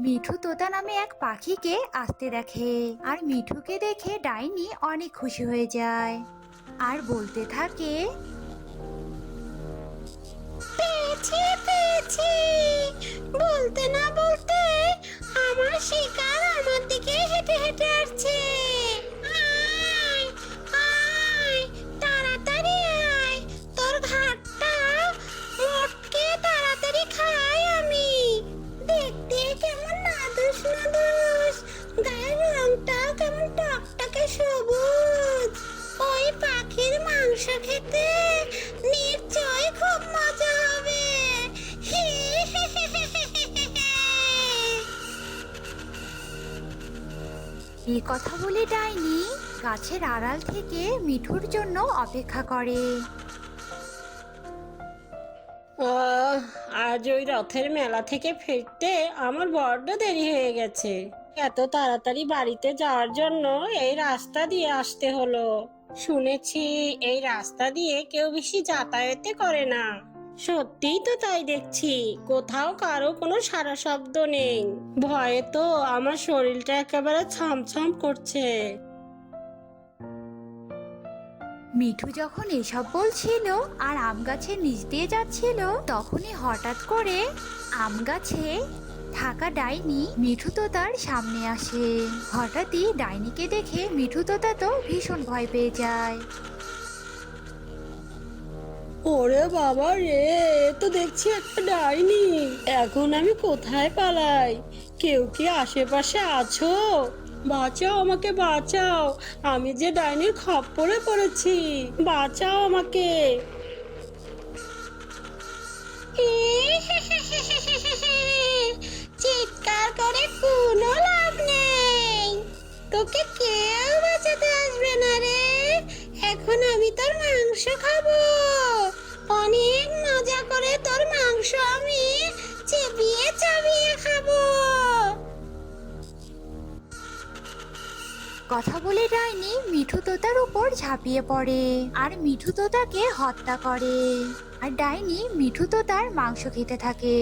মিঠু তোতা নামে এক পাখিকে আসতে দেখে। আর মিঠুকে দেখে ডাইনি অনেক খুশি হয়ে যায় আর বলতে থাকে, পেয়েছি পেয়েছি, বলতে না বলতে আমার শিকার আমার দিকে হেঁটে হেঁটে আসছে। আয় আয়, তাড়াতাড়ি আয়, তোর ঘাটটা মোটকে তাড়াতাড়ি খাই আমি। দেখতে কেমন নাদুস নাদুস, গায়ের রংটা কেমন টকটকে সবুজ। ওই পাখির মাংস খেতে নিশ্চয় খুব মজা হবে। এই কথা বলে ডাইনি গাছের আড়াল থেকে মিঠুর জন্য অপেক্ষা করে। আজ ওই রথের মেলা থেকে ফিরতে আমার বড্ড দেরি হয়ে গেছে। এত তাড়াতাড়ি বাড়িতে যাওয়ার জন্য এই রাস্তা দিয়ে আসতে হলো। শুনেছি এই রাস্তা দিয়ে কেউ বেশি যাতায়াতে করে না। সত্যিই তো তাই দেখছি, কোথাও কারো কোনো সারা শব্দ নেই। ভয়ে তো আমার শরীরটা একেবারে ছমছম করছে। মিঠু যখন এসব বলছিল আর আম গাছের নিচ দিয়ে যাচ্ছিল, তখনই হঠাৎ করে আম গাছে থাকা ডাইনি মিঠু তোতার সামনে আসে। হঠাৎই ডাইনিকে দেখে মিঠু তোতা তো ভীষণ ভয় পেয়ে যায়। ওরে বাবা রে, এ তো দেখছি একটা ডাইনি। এখন আমি কোথায় পালাই? কেউ কি আশেপাশে আছো? বাঁচাও আমাকে, বাঁচাও, আমি যে ডাইনির খপ্পরে পড়েছি, বাঁচাও আমাকে। চিৎকার করে কোনো লাভ নেই, তোকে কেউ বাঁচাতে আসবে না রে। এখন আমি তোর মাংস খাবো, অনেক মজা করে তোর মাংস আমি চিবিয়ে চাবিয়ে খাবো। কথা বলে ডাইনি মিঠু তোতার উপর ঝাঁপিয়ে পড়ে আর মিঠু তোতাকে হত্যা করে। আর ডাইনি মিঠু তোতার মাংস খেতে থাকে।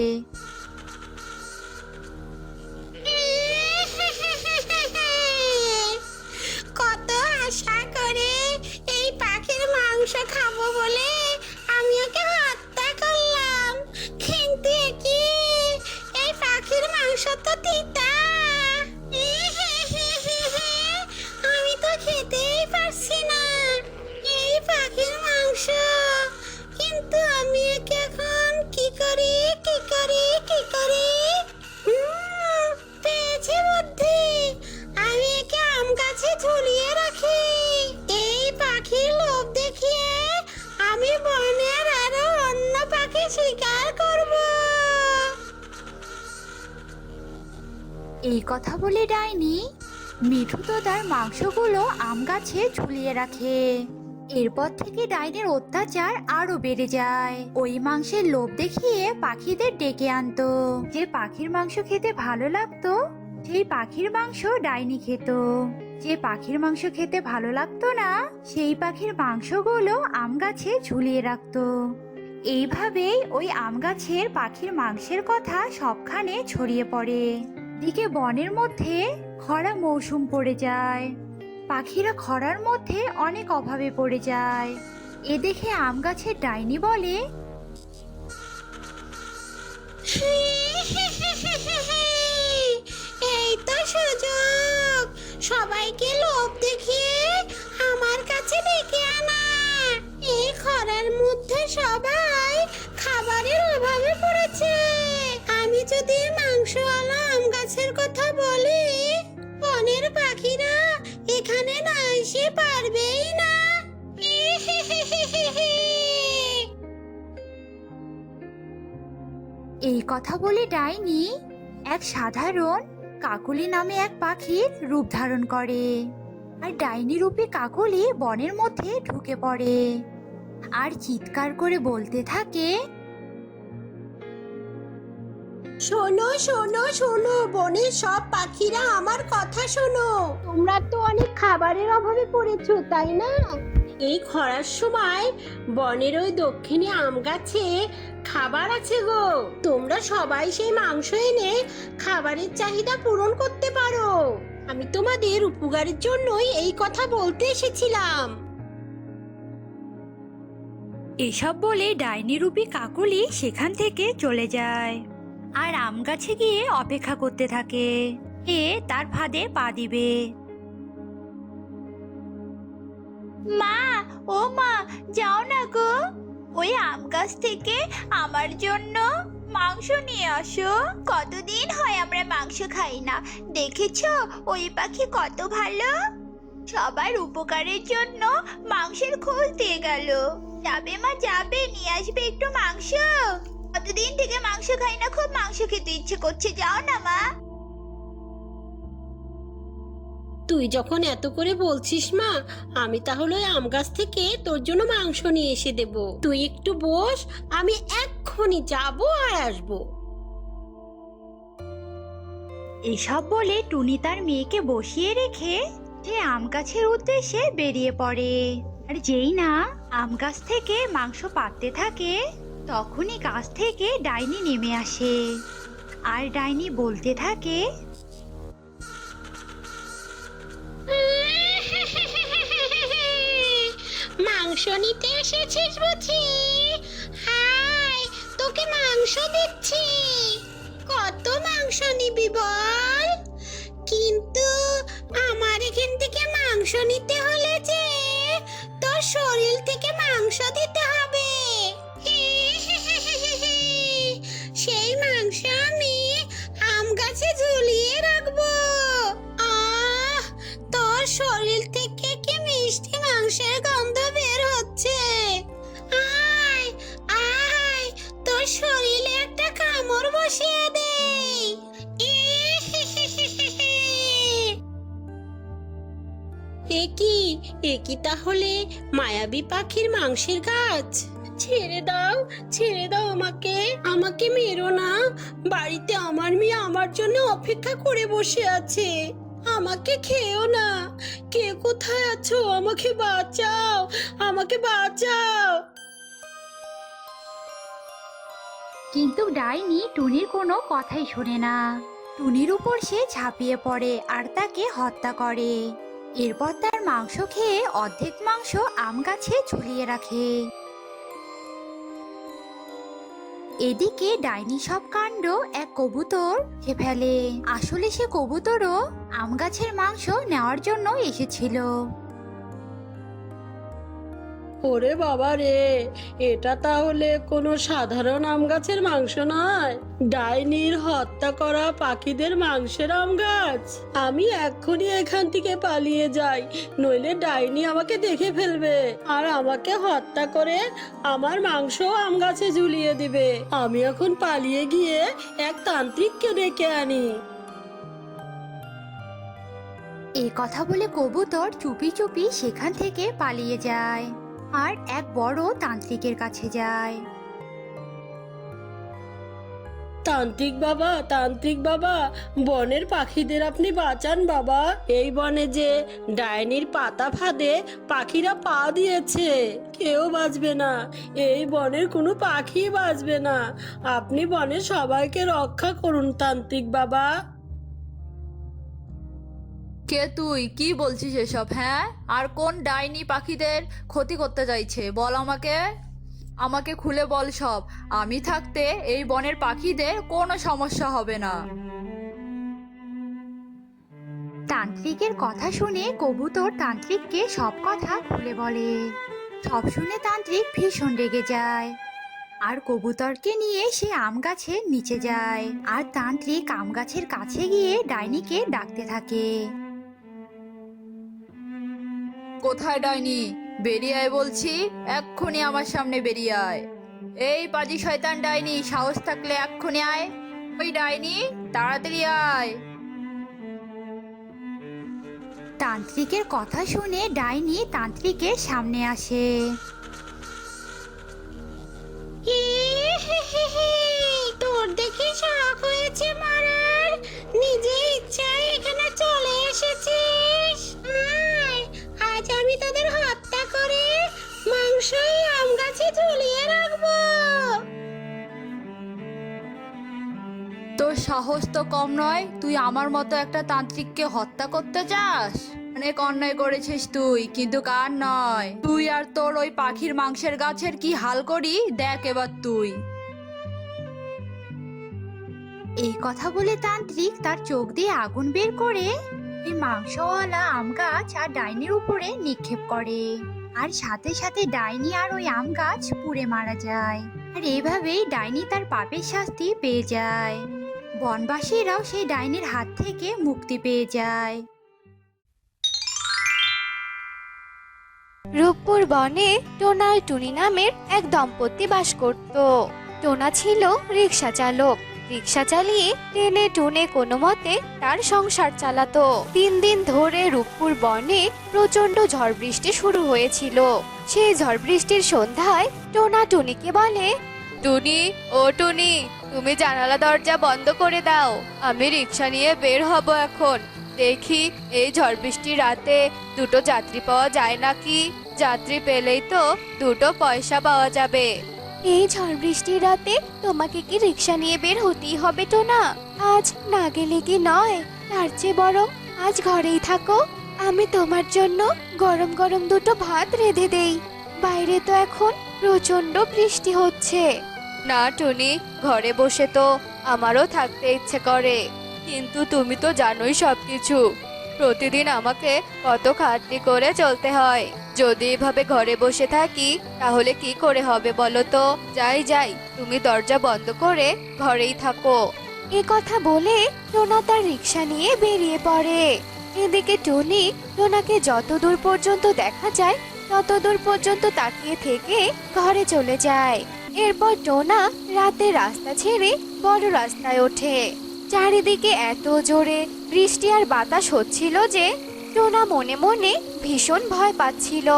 কত আশা করে এই পাখির মাংস খাবো বলে আমি ওকে হত্যা করলাম, কিন্তু কি এই পাখির মাংস তো তিতা। আমি তো খেতেই পারছি না এই পাখির মাংস, কিন্তু আমি একে এখন কি করি কি করি কি করি? পেয়েছি বুদ্ধি, আমি একে আম গাছে ঝুলিয়ে রাখি। এই পাখির লোভ দেখিয়ে আমি বনের আরো অন্য পাখি শিকার করব। এই কথা বলে ডাইনি মিঠু তো তার মাংসগুলো আম গাছে ঝুলিয়ে রাখে। এরপর থেকে ডাইনির অত্যাচার আরো বেড়ে যায়। ওই মাংসের লোভ দেখিয়ে পাখিদের ডেকে আনতো। যে পাখির মাংস খেতে ভালো লাগতো সেই পাখির মাংস ডাইনি খেত। যে পাখির মাংস খেতে ভালো লাগতো না সেই পাখির মাংসগুলো আম গাছে ঝুলিয়ে রাখতো। এইভাবেই ওই আম গাছের পাখির মাংসের কথা সবখানে ছড়িয়ে পড়ে। দিকে বনের মধ্যে খরা মৌসুম পড়ে যায়। পাখিরা খরার মধ্যে অনেক অভাবে পড়ে যায়। এ দেখে আম গাছের ডাইনি বলে, এই তো সুযোগ, সবাইকে লোভ দেখিয়ে আমার কাছে ডেকে আনা। এই খরার মধ্যে সবাই খাবারের অভাবে পড়েছে। আমি যদি মাংসওয়ালা আম গাছের কথা বলি, বনের পাখিরা এখানে না এসে পারবেই না। এই কথা বলে ডাইনি এক সাধারণ কাকলি নামে এক পাখির রূপ ধারণ করে। আর ডাইনি রূপে কাকলি বনের মধ্যে ঢুকে পড়ে আর চিৎকার করে বলতে থাকে, শোনো শোনো শোনো, বনের সব পাখিরা আমার কথা শোনো। তোমরা তো অনেক খাবারের অভাবে পড়েছো, তাই না? এই খরার সময় বনের ওই দক্ষিণে আম গাছে খাবার আছে গো। তোমরা সবাই সেই মাংস এনে খাবারের চাহিদা পূরণ করতে পারো। আমি তোমাদের উপকারের জন্যই এই কথা বলতে এসেছিলাম। এসব বলে ডাইনি রূপী কাকলি সেখান থেকে চলে যায় আর আম গাছে গিয়ে অপেক্ষা করতে থাকে এ তার ফাঁদে পা দিবে। মা, ও মা, যাও না গো, ওই আম গাছ থেকে আমার জন্য মাংস নিয়ে আসো। কতদিন হয় আমরা মাংস খাই না, দেখেছো ওই পাখি কত ভালো, সবার উপকারের জন্য মাংসের খোঁজ দিয়ে গেল। যাবে মা, যাবে, নিয়ে আসবে একটু মাংস। কতদিন থেকে মাংস খাই না, খুব মাংস খেতে ইচ্ছে করছে, যাও না মা। তুই যখন এত করে বলছিস মা, আমি তাহলে ওই আম গাছ থেকে তোর জন্য মাংস নিয়ে এসে দেব। তুই একটু বস, আমি এক্ষুনি যাব আর আসবো। এসব বলে টুনি তার মেয়েকে বসিয়ে রেখে সে আম গাছের উদ্দেশ্যে বেরিয়ে পড়ে। আর যেই না আম গাছ থেকে মাংস পাততে থাকে তখনই গাছ থেকে ডাইনি নেমে আসে আর ডাইনি বলতে থাকে, মাংস নিতে এসেছিস বুঝি? হাই, তোকে মাংস দিচ্ছি। কত মাংস নিবি বল? কিন্তু আমার এখান থেকে মাংস নিতে হলে যে তোর শরীর থেকে মাংস দিতে হবে। সেই মাংস আমি আম গাছে ঝুলিয়ে রাখবো। আহ, তোর শরীর থেকে কি মিষ্টি মাংসের গন্ধ বের হচ্ছে। আয় আয়, তোর শরীরে একটা কামড় বসিয়ে দে। একি তাহলে মায়াবী পাখির মাংসের গাছ? ছেড়ে দাও, ছেড়ে দাও আমাকে, আমাকে মেরো না। বাড়িতে আমার মেয়ে আমার জন্য অপেক্ষা করে বসে আছে। আমাকে খেও না। কে কোথায় আছো? আমাকে বাঁচাও, আমাকে বাঁচাও। কিন্তু ডাইনি টুনির কোনো কথাই শোনে না। টুনির উপর সে ঝাঁপিয়ে পড়ে আর তাকে হত্যা করে। এরপর তার মাংস খেয়ে অর্ধেক মাংস আম গাছে ঝুলিয়ে রাখে। এদিকে ডাইনি সব কাণ্ড এক কবুতর খেয়ে ফেলে। আসলে সে কবুতরও আম গাছের মাংস নেওয়ার জন্য এসেছিল। ওরে বাবা রে, এটা তাহলে কোনো সাধারণ আম গাছের মাংস নয়, ডাইনির হত্যা করা পাখিদের মাংসের আম গাছ। আমি এক্ষুনি এখান থেকে পালিয়ে যাই, নইলে ডাইনি আমাকে দেখে ফেলবে আর আমাকে হত্যা করে আমার মাংস আম গাছে ঝুলিয়ে দিবে। আমি এখন পালিয়ে গিয়ে এক তান্ত্রিককে ডেকে আনি। এ কথা বলে কবুতর চুপি চুপি সেখান থেকে পালিয়ে যায় আর এক বড় তান্ত্রিকের কাছে যায়। তান্ত্রিক বাবা, বনের পাখিদের আপনি বাঁচান বাবা। এই বনে যে ডাইনির পাতা ফাঁদে পাখিরা পা দিয়েছে, কেউ বাঁচবে না, এই বনের কোনো পাখি বাঁচবে না। আপনি বনের সবাইকে রক্ষা করুন তান্ত্রিক বাবা। কে তুই? কি বলছিস এসব? হ্যাঁ, আর কোন ডাইনি পাখিদের ক্ষতি করতে চাইছে বল আমাকে। আমাকে খুলে বল সব। আমি থাকতে এই বনের পাখিদের কোনো সমস্যা হবে না। তান্ত্রিকের কথা শুনে কবুতর তান্ত্রিককে সব কথা খুলে বলে। সব শুনে তান্ত্রিক ভীষণ রেগে যায় আর কবুতরকে নিয়ে সে আম গাছের নিচে যায় আর তান্ত্রিক আম গাছের কাছে গিয়ে ডাইনিকে ডাকতে থাকে। কোথায় ডাইনি? বেরিয়ে আয় বলছি, এক্ষুনি আমার সামনে বেরিয়ে আয়। এই পাজি শয়তান ডাইনি, সাহস থাকলে এক্ষুনি আয়। ওই ডাইনি, তাড়াতাড়ি আয়। তান্ত্রিকের কথা শুনে ডাইনি তান্ত্রিকের সামনে আসে। তোর দেখি শখ হয়েছে মারার, নিজে ইচ্ছায় এখানে চলে এসেছিস। আজ আমি তোদের হত্যা করে মাংসই আম গাছে ঝুলিয়ে রাখবো। তোর সাহস তো কম নয়, তুই আমার মতো একটা তান্ত্রিককে হত্যা করতে চাস? অনেক অন্যায় করেছিস তুই, কিন্তু কার নয়। তুই আর তোর ওই পাখির মাংসের গাছের কি হাল করি দেখ এবার তুই। এই কথা বলে তান্ত্রিক তার চোখ দিয়ে আগুন বের করে এই মাংসওয়ালা আম গাছ আর ডাইনির উপরে নিক্ষেপ করে আর সাথে সাথে ডাইনি আর ওই আম গাছ পুড়ে মারা যায়। আর এইভাবেই ডাইনি তার পাপের শাস্তি পেয়ে যায়। বনবাসীরাও সেই ডাইনির হাত থেকে মুক্তি পেয়ে যায়। রূপপুর বনে টোনা আর টুনি নামের এক দম্পতি বাস করত। টোনা ছিল রিক্সা চালক। রিক্সা চালিয়ে টেনে টুনে কোনো মতে তার সংসার চালাতো। 3 দিন ধরে রূপপুর বনে প্রচন্ড ঝড় বৃষ্টি শুরু হয়েছিল। সেই ঝড় বৃষ্টির সন্ধ্যায় টোনা টুনিকে বলে, টুনি, ও টুনি, তুমি জানালা দরজা বন্ধ করে দাও, আমি রিক্সা নিয়ে বের হব এখন। দেখি এই ঝড় বৃষ্টির রাতে দুটো যাত্রী পাওয়া যায় নাকি। যাত্রী পেলেই তো দুটো পয়সা পাওয়া যাবে। এই ঝড় বৃষ্টির রাতে তোমাকে কি রিক্সা নিয়ে বের হতেই হবে টোনা? আজ না গেলে কি নয়, তার চেয়ে বরং আজ ঘরেই থাকো। আমি তোমার জন্য গরম গরম দুটো ভাত রেঁধে দেই। বাইরে তো এখন প্রচন্ড বৃষ্টি হচ্ছে। না টুনি, ঘরে বসে তো আমারও থাকতে ইচ্ছে করে, কিন্তু তুমি তো জানোই সবকিছু। প্রতিদিন আমাকে কত খাটনি করে চলতে হয়। যদি এভাবে ঘরে বসে থাকি তাহলে কি করে হবে বলো তো? যাই যাই, তুমি দরজা বন্ধ করে ঘরেই থাকো। এ কথা বলে টোনা তার রিক্সা নিয়ে বেরিয়ে পড়ে। এদিকে টুনি টোনাকে যত দূর পর্যন্ত দেখা যায় তত দূর পর্যন্ত তাকিয়ে থেকে ঘরে চলে যায়। এরপর টোনা রাতে রাস্তা ছেড়ে বড় রাস্তায় ওঠে। চারিদিকে এত জোরে বৃষ্টি আর বাতাস হচ্ছিল যে টোনা মনে মনে ভীষণ ভয় পাচ্ছিল।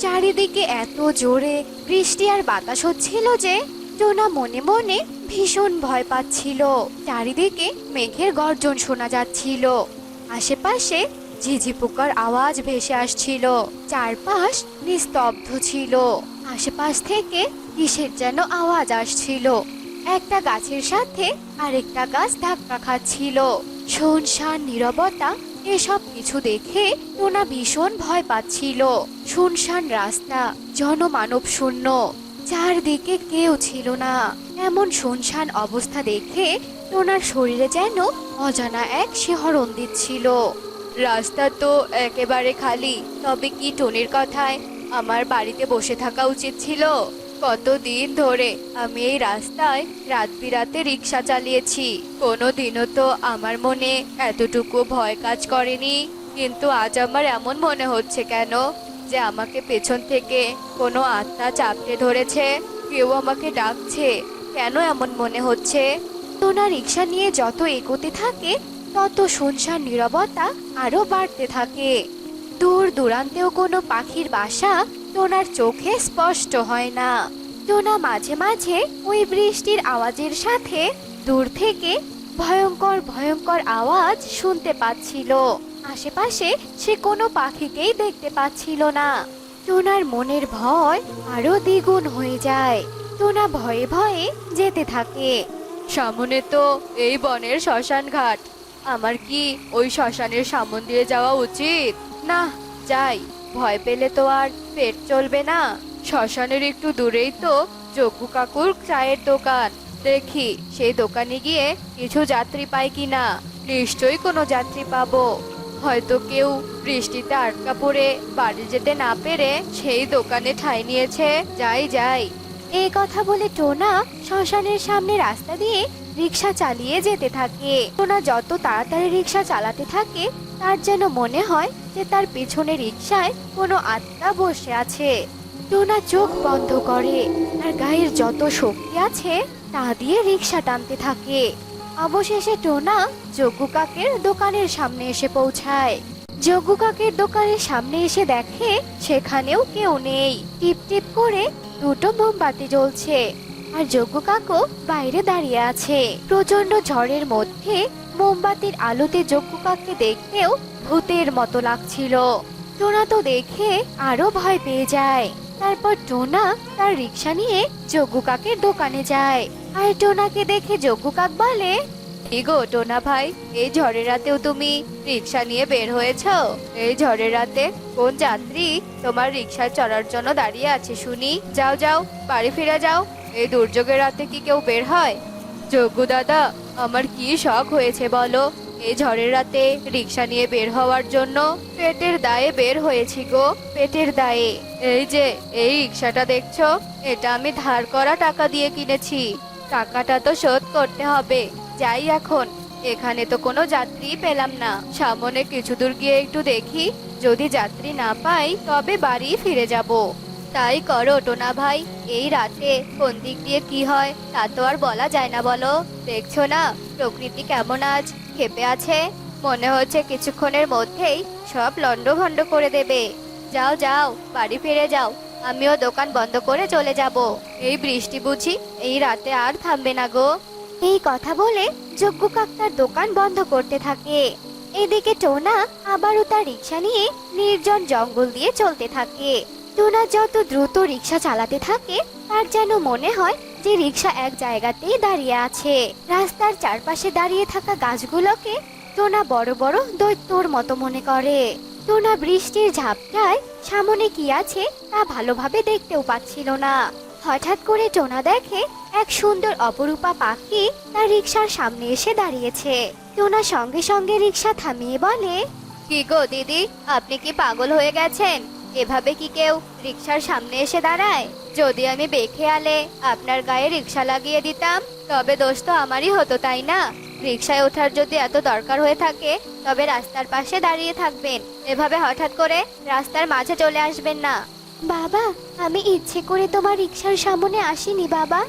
চারিদিকে এত জোরে বৃষ্টি আর বাতাস হচ্ছিল যে টোনা মনে মনে ভীষণ ভয় পাচ্ছিল। চারিদিকে মেঘের গর্জন শোনা যাচ্ছিল। আশেপাশে ঝিঝি পোকার আওয়াজ ভেসে আসছিল। চারপাশ নিস্তব্ধ ছিল। আশেপাশ থেকে কিসের যেন আওয়াজ আসছিল। একটা গাছের সাথে আরেকটা গাছ ধাক্কা খাচ্ছিল। শুনশান নীরবতা, এসব কিছু দেখে টোনা ভীষণ ভয় পাচ্ছিল। শুনশান রাস্তা, জনমানব শূন্য, চারদিকে কেউ ছিল না। এমন শুনশান অবস্থা দেখে টোনার শরীরে যেন অজানা এক শিহরণ দিচ্ছিল। রাস্তা তো একেবারে খালি, তবে কি টুনির কথায় আমার বাড়িতে বসে থাকা উচিত ছিল? কতদিন ধরে আমি এই রাস্তায় রাত বিরাতে রিক্সা চালিয়েছি, কোনোদিনও তো আমার মনে এতটুকু ভয় কাজ করেনি। কিন্তু আজ আমার এমন মনে হচ্ছে কেন যে আমাকে পেছন থেকে কোনো আত্মা চাপড়ে ধরেছে, কেউ আমাকে ডাকছে। কেন এমন মনে হচ্ছে? টোনা রিক্সা নিয়ে যত এগোতে থাকে তত শুনশান নীরবতা আরো বাড়তে থাকে। দূর দূরান্তেও কোনো পাখির বাসা টোনার চোখে স্পষ্ট হয় না। টোনা মাঝে মাঝে ওই বৃষ্টির আওয়াজের সাথে দূর থেকে ভয়ঙ্কর ভয়ঙ্কর আওয়াজ শুনতে পাচ্ছিল। আশেপাশে সে কোনো পাখিকেই দেখতে পাচ্ছিল না। টোনার মনের ভয় আরো দ্বিগুণ হয়ে যায়। টোনা ভয়ে ভয়ে যেতে থাকে। সামনে তো এই বনের শ্মশান ঘাট, আমার কি ওই শ্মশানের সামন দিয়ে যাওয়া উচিত? না, যাই, ভয় পেলে তো আর পেট চলবে না। শ্মশানের একটু দূরেই তো যজ্ঞ কাকুর চায়ের দোকান, দেখি সেই দোকানে গিয়ে কিছু যাত্রী পাই কিনা। নিশ্চয়ই কোনো যাত্রী পাবো। হয়তো কেউ বৃষ্টিতে আটকা পড়ে বাড়ি যেতে না পেরে সেই দোকানে ঠাঁই নিয়েছে। যাই যাই। এই কথা বলে টোনা শ্মশানের সামনে রাস্তা দিয়ে রিক্সা চালিয়ে যেতে থাকে। টোনা যত তাড়াতাড়ি রিক্সা চালাতে থাকে তার যেন মনে হয় যে তার পেছনে রিক্সায় কোনো আত্মা বসে আছে। টোনা চোখ বন্ধ করে আর গায়ের যত শক্তি আছে তা দিয়ে রিক্সা টানতে থাকে। অবশেষে টোনা যজ্ঞ কাকের দোকানের সামনে এসে পৌঁছায়। যজ্ঞ কাকের দোকানের সামনে এসে দেখে সেখানেও কেউ নেই। টিপ টিপ করে দুটো মোমবাতি জ্বলছে আর যজ্ঞ কাকু বাইরে দাঁড়িয়ে আছে। প্রচন্ড ঝড়ের মধ্যে মোমবাতির আলোতে যজ্ঞ কাককে দেখতেও ভূতের মতো লাগছিল। টোনা তো দেখে আরো ভয় পেয়ে যায়। তারপর টোনা তার রিক্সা নিয়ে যজ্ঞ কাকের দোকানে যায়। আর টোনাকে দেখে যজ্ঞ কাক বলে, কি গো টোনা ভাই, এই ঝড়ের রাতেও তুমি রিক্সা নিয়ে বের হয়েছো? এই ঝড়ের রাতে কোন যাত্রী তোমার রিক্সায় চড়ার জন্য দাঁড়িয়ে আছে শুনি? যাও যাও, বাড়ি ফিরে যাও। এই দুর্যোগের রাতে কি কেউ বের হয়? যজ্ঞ দাদা, আমার কি শখ হয়েছে বলো, এই ঝড়ের রাতে রিক্সা নিয়ে বের হওয়ার জন্য। পেটের দায়ে বের হয়েছি গো, পেটের দায়ে। এই যে এই রিক্সাটা দেখছো, এটা আমি ধার করা টাকা দিয়ে কিনেছি। টাকাটা তো শোধ করতে হবে। যাই এখন, এখানে তো কোনো যাত্রী পেলাম না। সামনে কিছু দূর গিয়ে একটু দেখি, যদি যাত্রী না পাই তবে বাড়ি ফিরে যাব। তাই করো টোনা ভাই, এই রাতে কোন দিক দিয়ে কি হয় তা তো আর বলা যায় না বলো। দেখছো না প্রকৃতি কেমন আজ ক্ষেপে আছে, মনে হচ্ছে কিছুক্ষণের মধ্যেই সব লন্ডভন্ড করে দেবে। যাও যাও, বাড়ি ফিরে যাও, আমিও দোকান বন্ধ করে চলে যাব। এই বৃষ্টি বুঝি এই রাতে আর থামবে না গো। এই কথা বলে যজ্ঞ কাক তার দোকান বন্ধ করতে থাকে। এদিকে টোনা আবারও তার রিক্সা নিয়ে নির্জন জঙ্গল দিয়ে চলতে থাকে। টোনা যত দ্রুত রিক্সা চালাতে থাকে তার যেন মনে হয় যে রিক্সা এক জায়গাতেই দাঁড়িয়ে আছে। রাস্তার চারপাশে দাঁড়িয়ে থাকা গাছগুলোকে টোনা বড় বড় দৈত্যর মতো মনে করে। টোনা বৃষ্টির ঝাপটায় সামনে কি আছে তা ভালোভাবে দেখতেও পাচ্ছিল না। হঠাৎ করে টোনা দেখে এক সুন্দর অপরূপা পাখি তার রিক্সার সামনে এসে দাঁড়িয়েছে। টোনা সঙ্গে সঙ্গে রিক্সা থামিয়ে বলে, কি গো দিদি, আপনি কি পাগল হয়ে গেছেন? এভাবে কি কেউ রিক্সার সামনে এসে দাঁড়ায়? যদি আমি বেখেয়ালে আপনার গায়ে রিক্সা লাগিয়ে দিতাম তবে দোষ তো আমারই হতো, তাই না? রিক্সায় ওঠার যদি এত দরকার হয়ে থাকে তবে রাস্তার পাশে দাঁড়িয়ে থাকবেন, এভাবে হঠাৎ করে রাস্তার মাঝে চলে আসবেন না। বাবা, আমি ইচ্ছে করে তোমার রিক্সার সামনে আসিনি বাবা।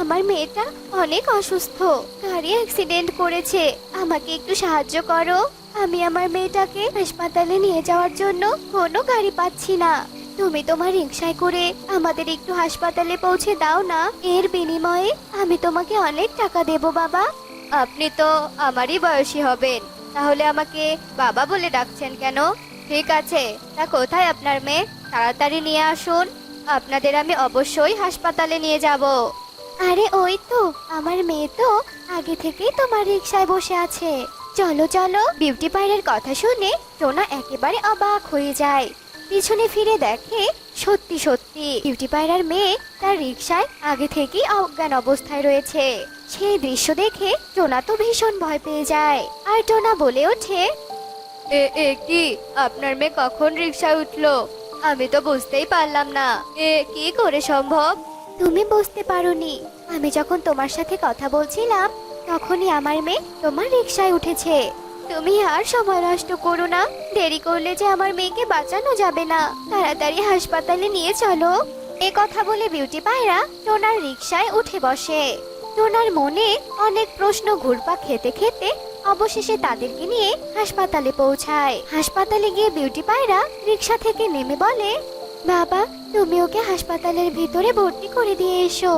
আমার মেয়েটা অনেক অসুস্থ, গাড়ি অ্যাক্সিডেন্ট করেছে, আমাকে একটু সাহায্য করো। আমি আমার মেয়েটাকে হাসপাতালে নিয়ে যাওয়ার জন্য কোনো গাড়ি পাচ্ছি না। তুমি তোমার রিক্সায় করে আমাদের একটু হাসপাতালে পৌঁছে দাও না, এর বিনিময়ে আমি তোমাকে অনেক টাকা দেব বাবা। আপনি তো আমারই বয়সী হবেন, তাহলে আমাকে বাবা বলে ডাকছেন কেন? ঠিক আছে, তা কোথায় আপনার মেয়ে? তাড়াতাড়ি নিয়ে আসুন, আপনাদের আমি অবশ্যই হাসপাতালে নিয়ে যাব। আরে ওই তো আমার মেয়ে তো আগে থেকেই তোমার রিক্সায় বসে আছে। চলো চলো। বিউটি পাইয়ের কথা শুনে টোনা একেবারে অবাক হয়ে যায়। পিছনে ফিরে দেখে সত্যি সত্যি বিউটি পাইয়ের মেয়ে তার রিক্সায় আগে থেকেই অজ্ঞান অবস্থায় রয়েছে। সেই দৃশ্য দেখে টোনা তো ভীষণ ভয় পেয়ে যায়। আর টোনা বলে ওঠে, কি আপনার মেয়ে কখন রিক্সায় উঠলো? আমি তো বুঝতেই পারলাম না, কি করে সম্ভব? তুমি বুঝতে পারোনি, আমি যখন তোমার সাথে কথা বলছিলাম তখনই আমার মেয়ে তোমার রিক্সায় উঠেছে। তুমি আর সময় নষ্ট করো না, দেরি করলে যে আমার মেয়েকে বাঁচানো যাবে না। তাড়াতাড়ি হাসপাতালে নিয়ে চলো। এ কথা বলে বিউটি পায়রা টোনার রিক্সায় উঠে বসে। টোনার মনে অনেক প্রশ্ন ঘুরপাক খেতে খেতে অবশেষে তাদেরকে নিয়ে হাসপাতালে পৌঁছায়। হাসপাতালে গিয়ে বিউটি পায়রা রিক্সা থেকে নেমে বলে, বাবা তুমি ওকে হাসপাতালের ভিতরে ভর্তি করে দিয়ে এসো,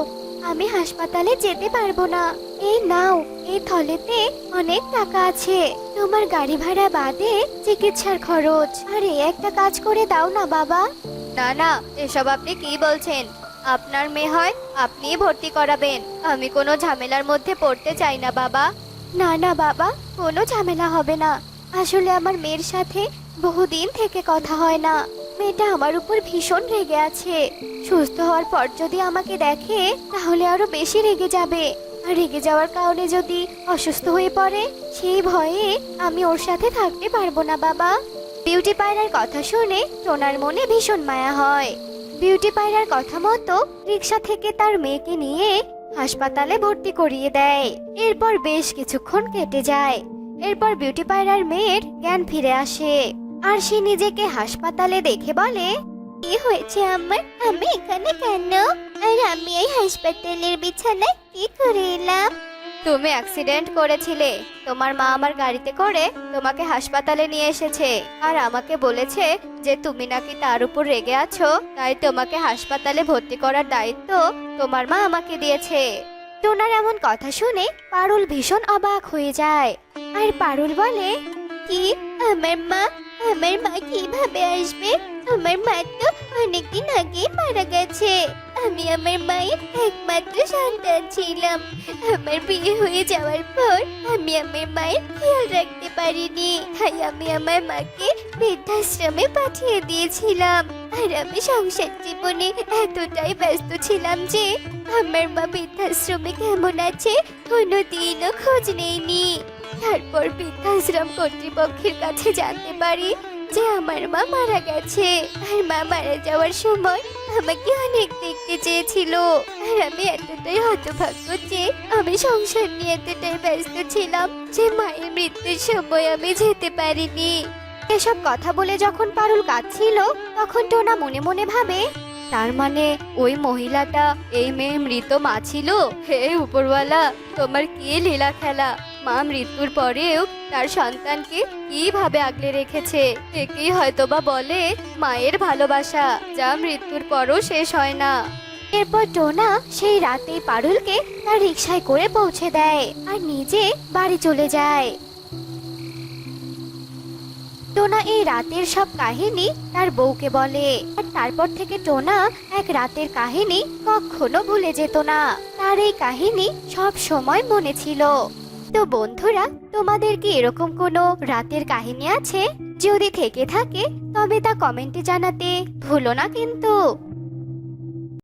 আমি হাসপাতালে যেতে পারবো না। এই নাও, এই থলেতে অনেক টাকা আছে, তোমার গাড়ি ভাড়া বাদে চিকিৎসার খরচ। আর এই একটা কাজ করে দাও না বাবা। না না, এসব আপনি কি বলছেন? আপনার মেয়ে হয়, আপনিই ভর্তি করাবেন। আমি কোনো ঝামেলার মধ্যে পড়তে চাই না বাবা। না না বাবা, কোনো ঝামেলা হবে না। আসলে আমার মেয়ের সাথে বহুদিন থেকে কথা হয় না। মেয়েটা আমার উপর ভীষণ রেগে আছে। সুস্থ হওয়ার পর যদি আমাকে দেখে তাহলে আরো বেশি রেগে যাবে। আর রেগে যাওয়ার কারণে যদি অসুস্থ হয়ে পড়ে, সেই ভয়ে আমি ওর সাথে থাকতে পারবো না বাবা। বিউটি পায়রার কথা শুনে টোনার মনে ভীষণ মায়া হয়। বিউটি পায়রার কথা মতো রিক্সা থেকে তার মেয়েকে নিয়ে হাসপাতালে ভর্তি করিয়ে দেয়। এরপর বেশ কিছুক্ষণ কেটে যায়। এরপর বিউটি পায়রার মেয়ের জ্ঞান ফিরে আসে, আর সে নিজেকে হাসপাতালে দেখে বলে, কি হয়েছে আমার? আমি এখানে কেন? আর আমি এই হাসপাতালের বিছানায় কি করে এলাম? তুমি অ্যাক্সিডেন্ট করেছিলে। তোমার মা আমার গাড়িতে করে তোমাকে হাসপাতালে নিয়ে এসেছে, আর আমাকে বলেছে যে তুমি নাকি তার উপর রেগে আছো, তাই তোমাকে হাসপাতালে ভর্তি করার দায়িত্ব তোমার মা আমাকে দিয়েছে। টোনার এমন কথা শুনে পারুল ভীষণ অবাক হয়ে যায়। আর পারুল বলে, কি? আমার মা কিভাবে আসবে? আমার মা তো অনেকদিন আগেই মারা গেছে। আমি আমার মায়ের একমাত্র সন্তান ছিলাম। আমার বিয়ে হয়ে যাওয়ার পর আমি আমার মায়ের খেয়াল রাখতে পারিনি, তাই আমি আমার মাকে বৃদ্ধাশ্রমে পাঠিয়ে দিয়েছিলাম। আর আমি সংসার জীবনে এতটাই ব্যস্ত ছিলাম যে আমার মা বৃদ্ধাশ্রমে কেমন আছে কোনোদিনও খোঁজ নেইনি। তারপর বৃদ্ধাশ্রম কর্তৃপক্ষের কাছে জানতে পারি যে আমার মা মারা গেছে। আর মা মারা যাওয়ার সময় আমাকে অনেক দেখতে চেয়েছিল। আর আমি এতটাই হতভাগ্য যে আমি সংসার নিয়ে এতটাই ব্যস্ত ছিলাম যে মায়ের মৃত্যুর সময় আমি যেতে পারিনি। এসব কথা বলে যখন পারুল কাঁদছিল, তখন টোনা মনে মনে ভাবে, তার মানে ওই মহিলাটা এই মেয়ে মৃত মা ছিল? হে উপরওয়ালা, তোমার কি লীলা খেলা! মা মৃত্যুর পরেও তার সন্তানকে কিভাবে আগলে রেখেছে। একেই হয়তোবা বলে মায়ের ভালোবাসা, যা মৃত্যুর পরও শেষ হয় না। এরপর টোনা সেই রাতেই পারুলকে তার রিকশায় করে পৌঁছে দেয় আর নিজে বাড়ি চলে যায়। টোনা এই রাতের সব কাহিনী তার বউকে বলে, আর তারপর থেকে টোনা এক রাতের কাহিনী কখনো ভুলে যেত না। তার এই কাহিনী সব সময় মনে ছিল। তো বন্ধুরা, তোমাদের কি এরকম কোনো রাতের কাহিনী আছে? যদি থেকে থাকে তবে তা কমেন্টে জানাতে ভুলো না কিন্তু।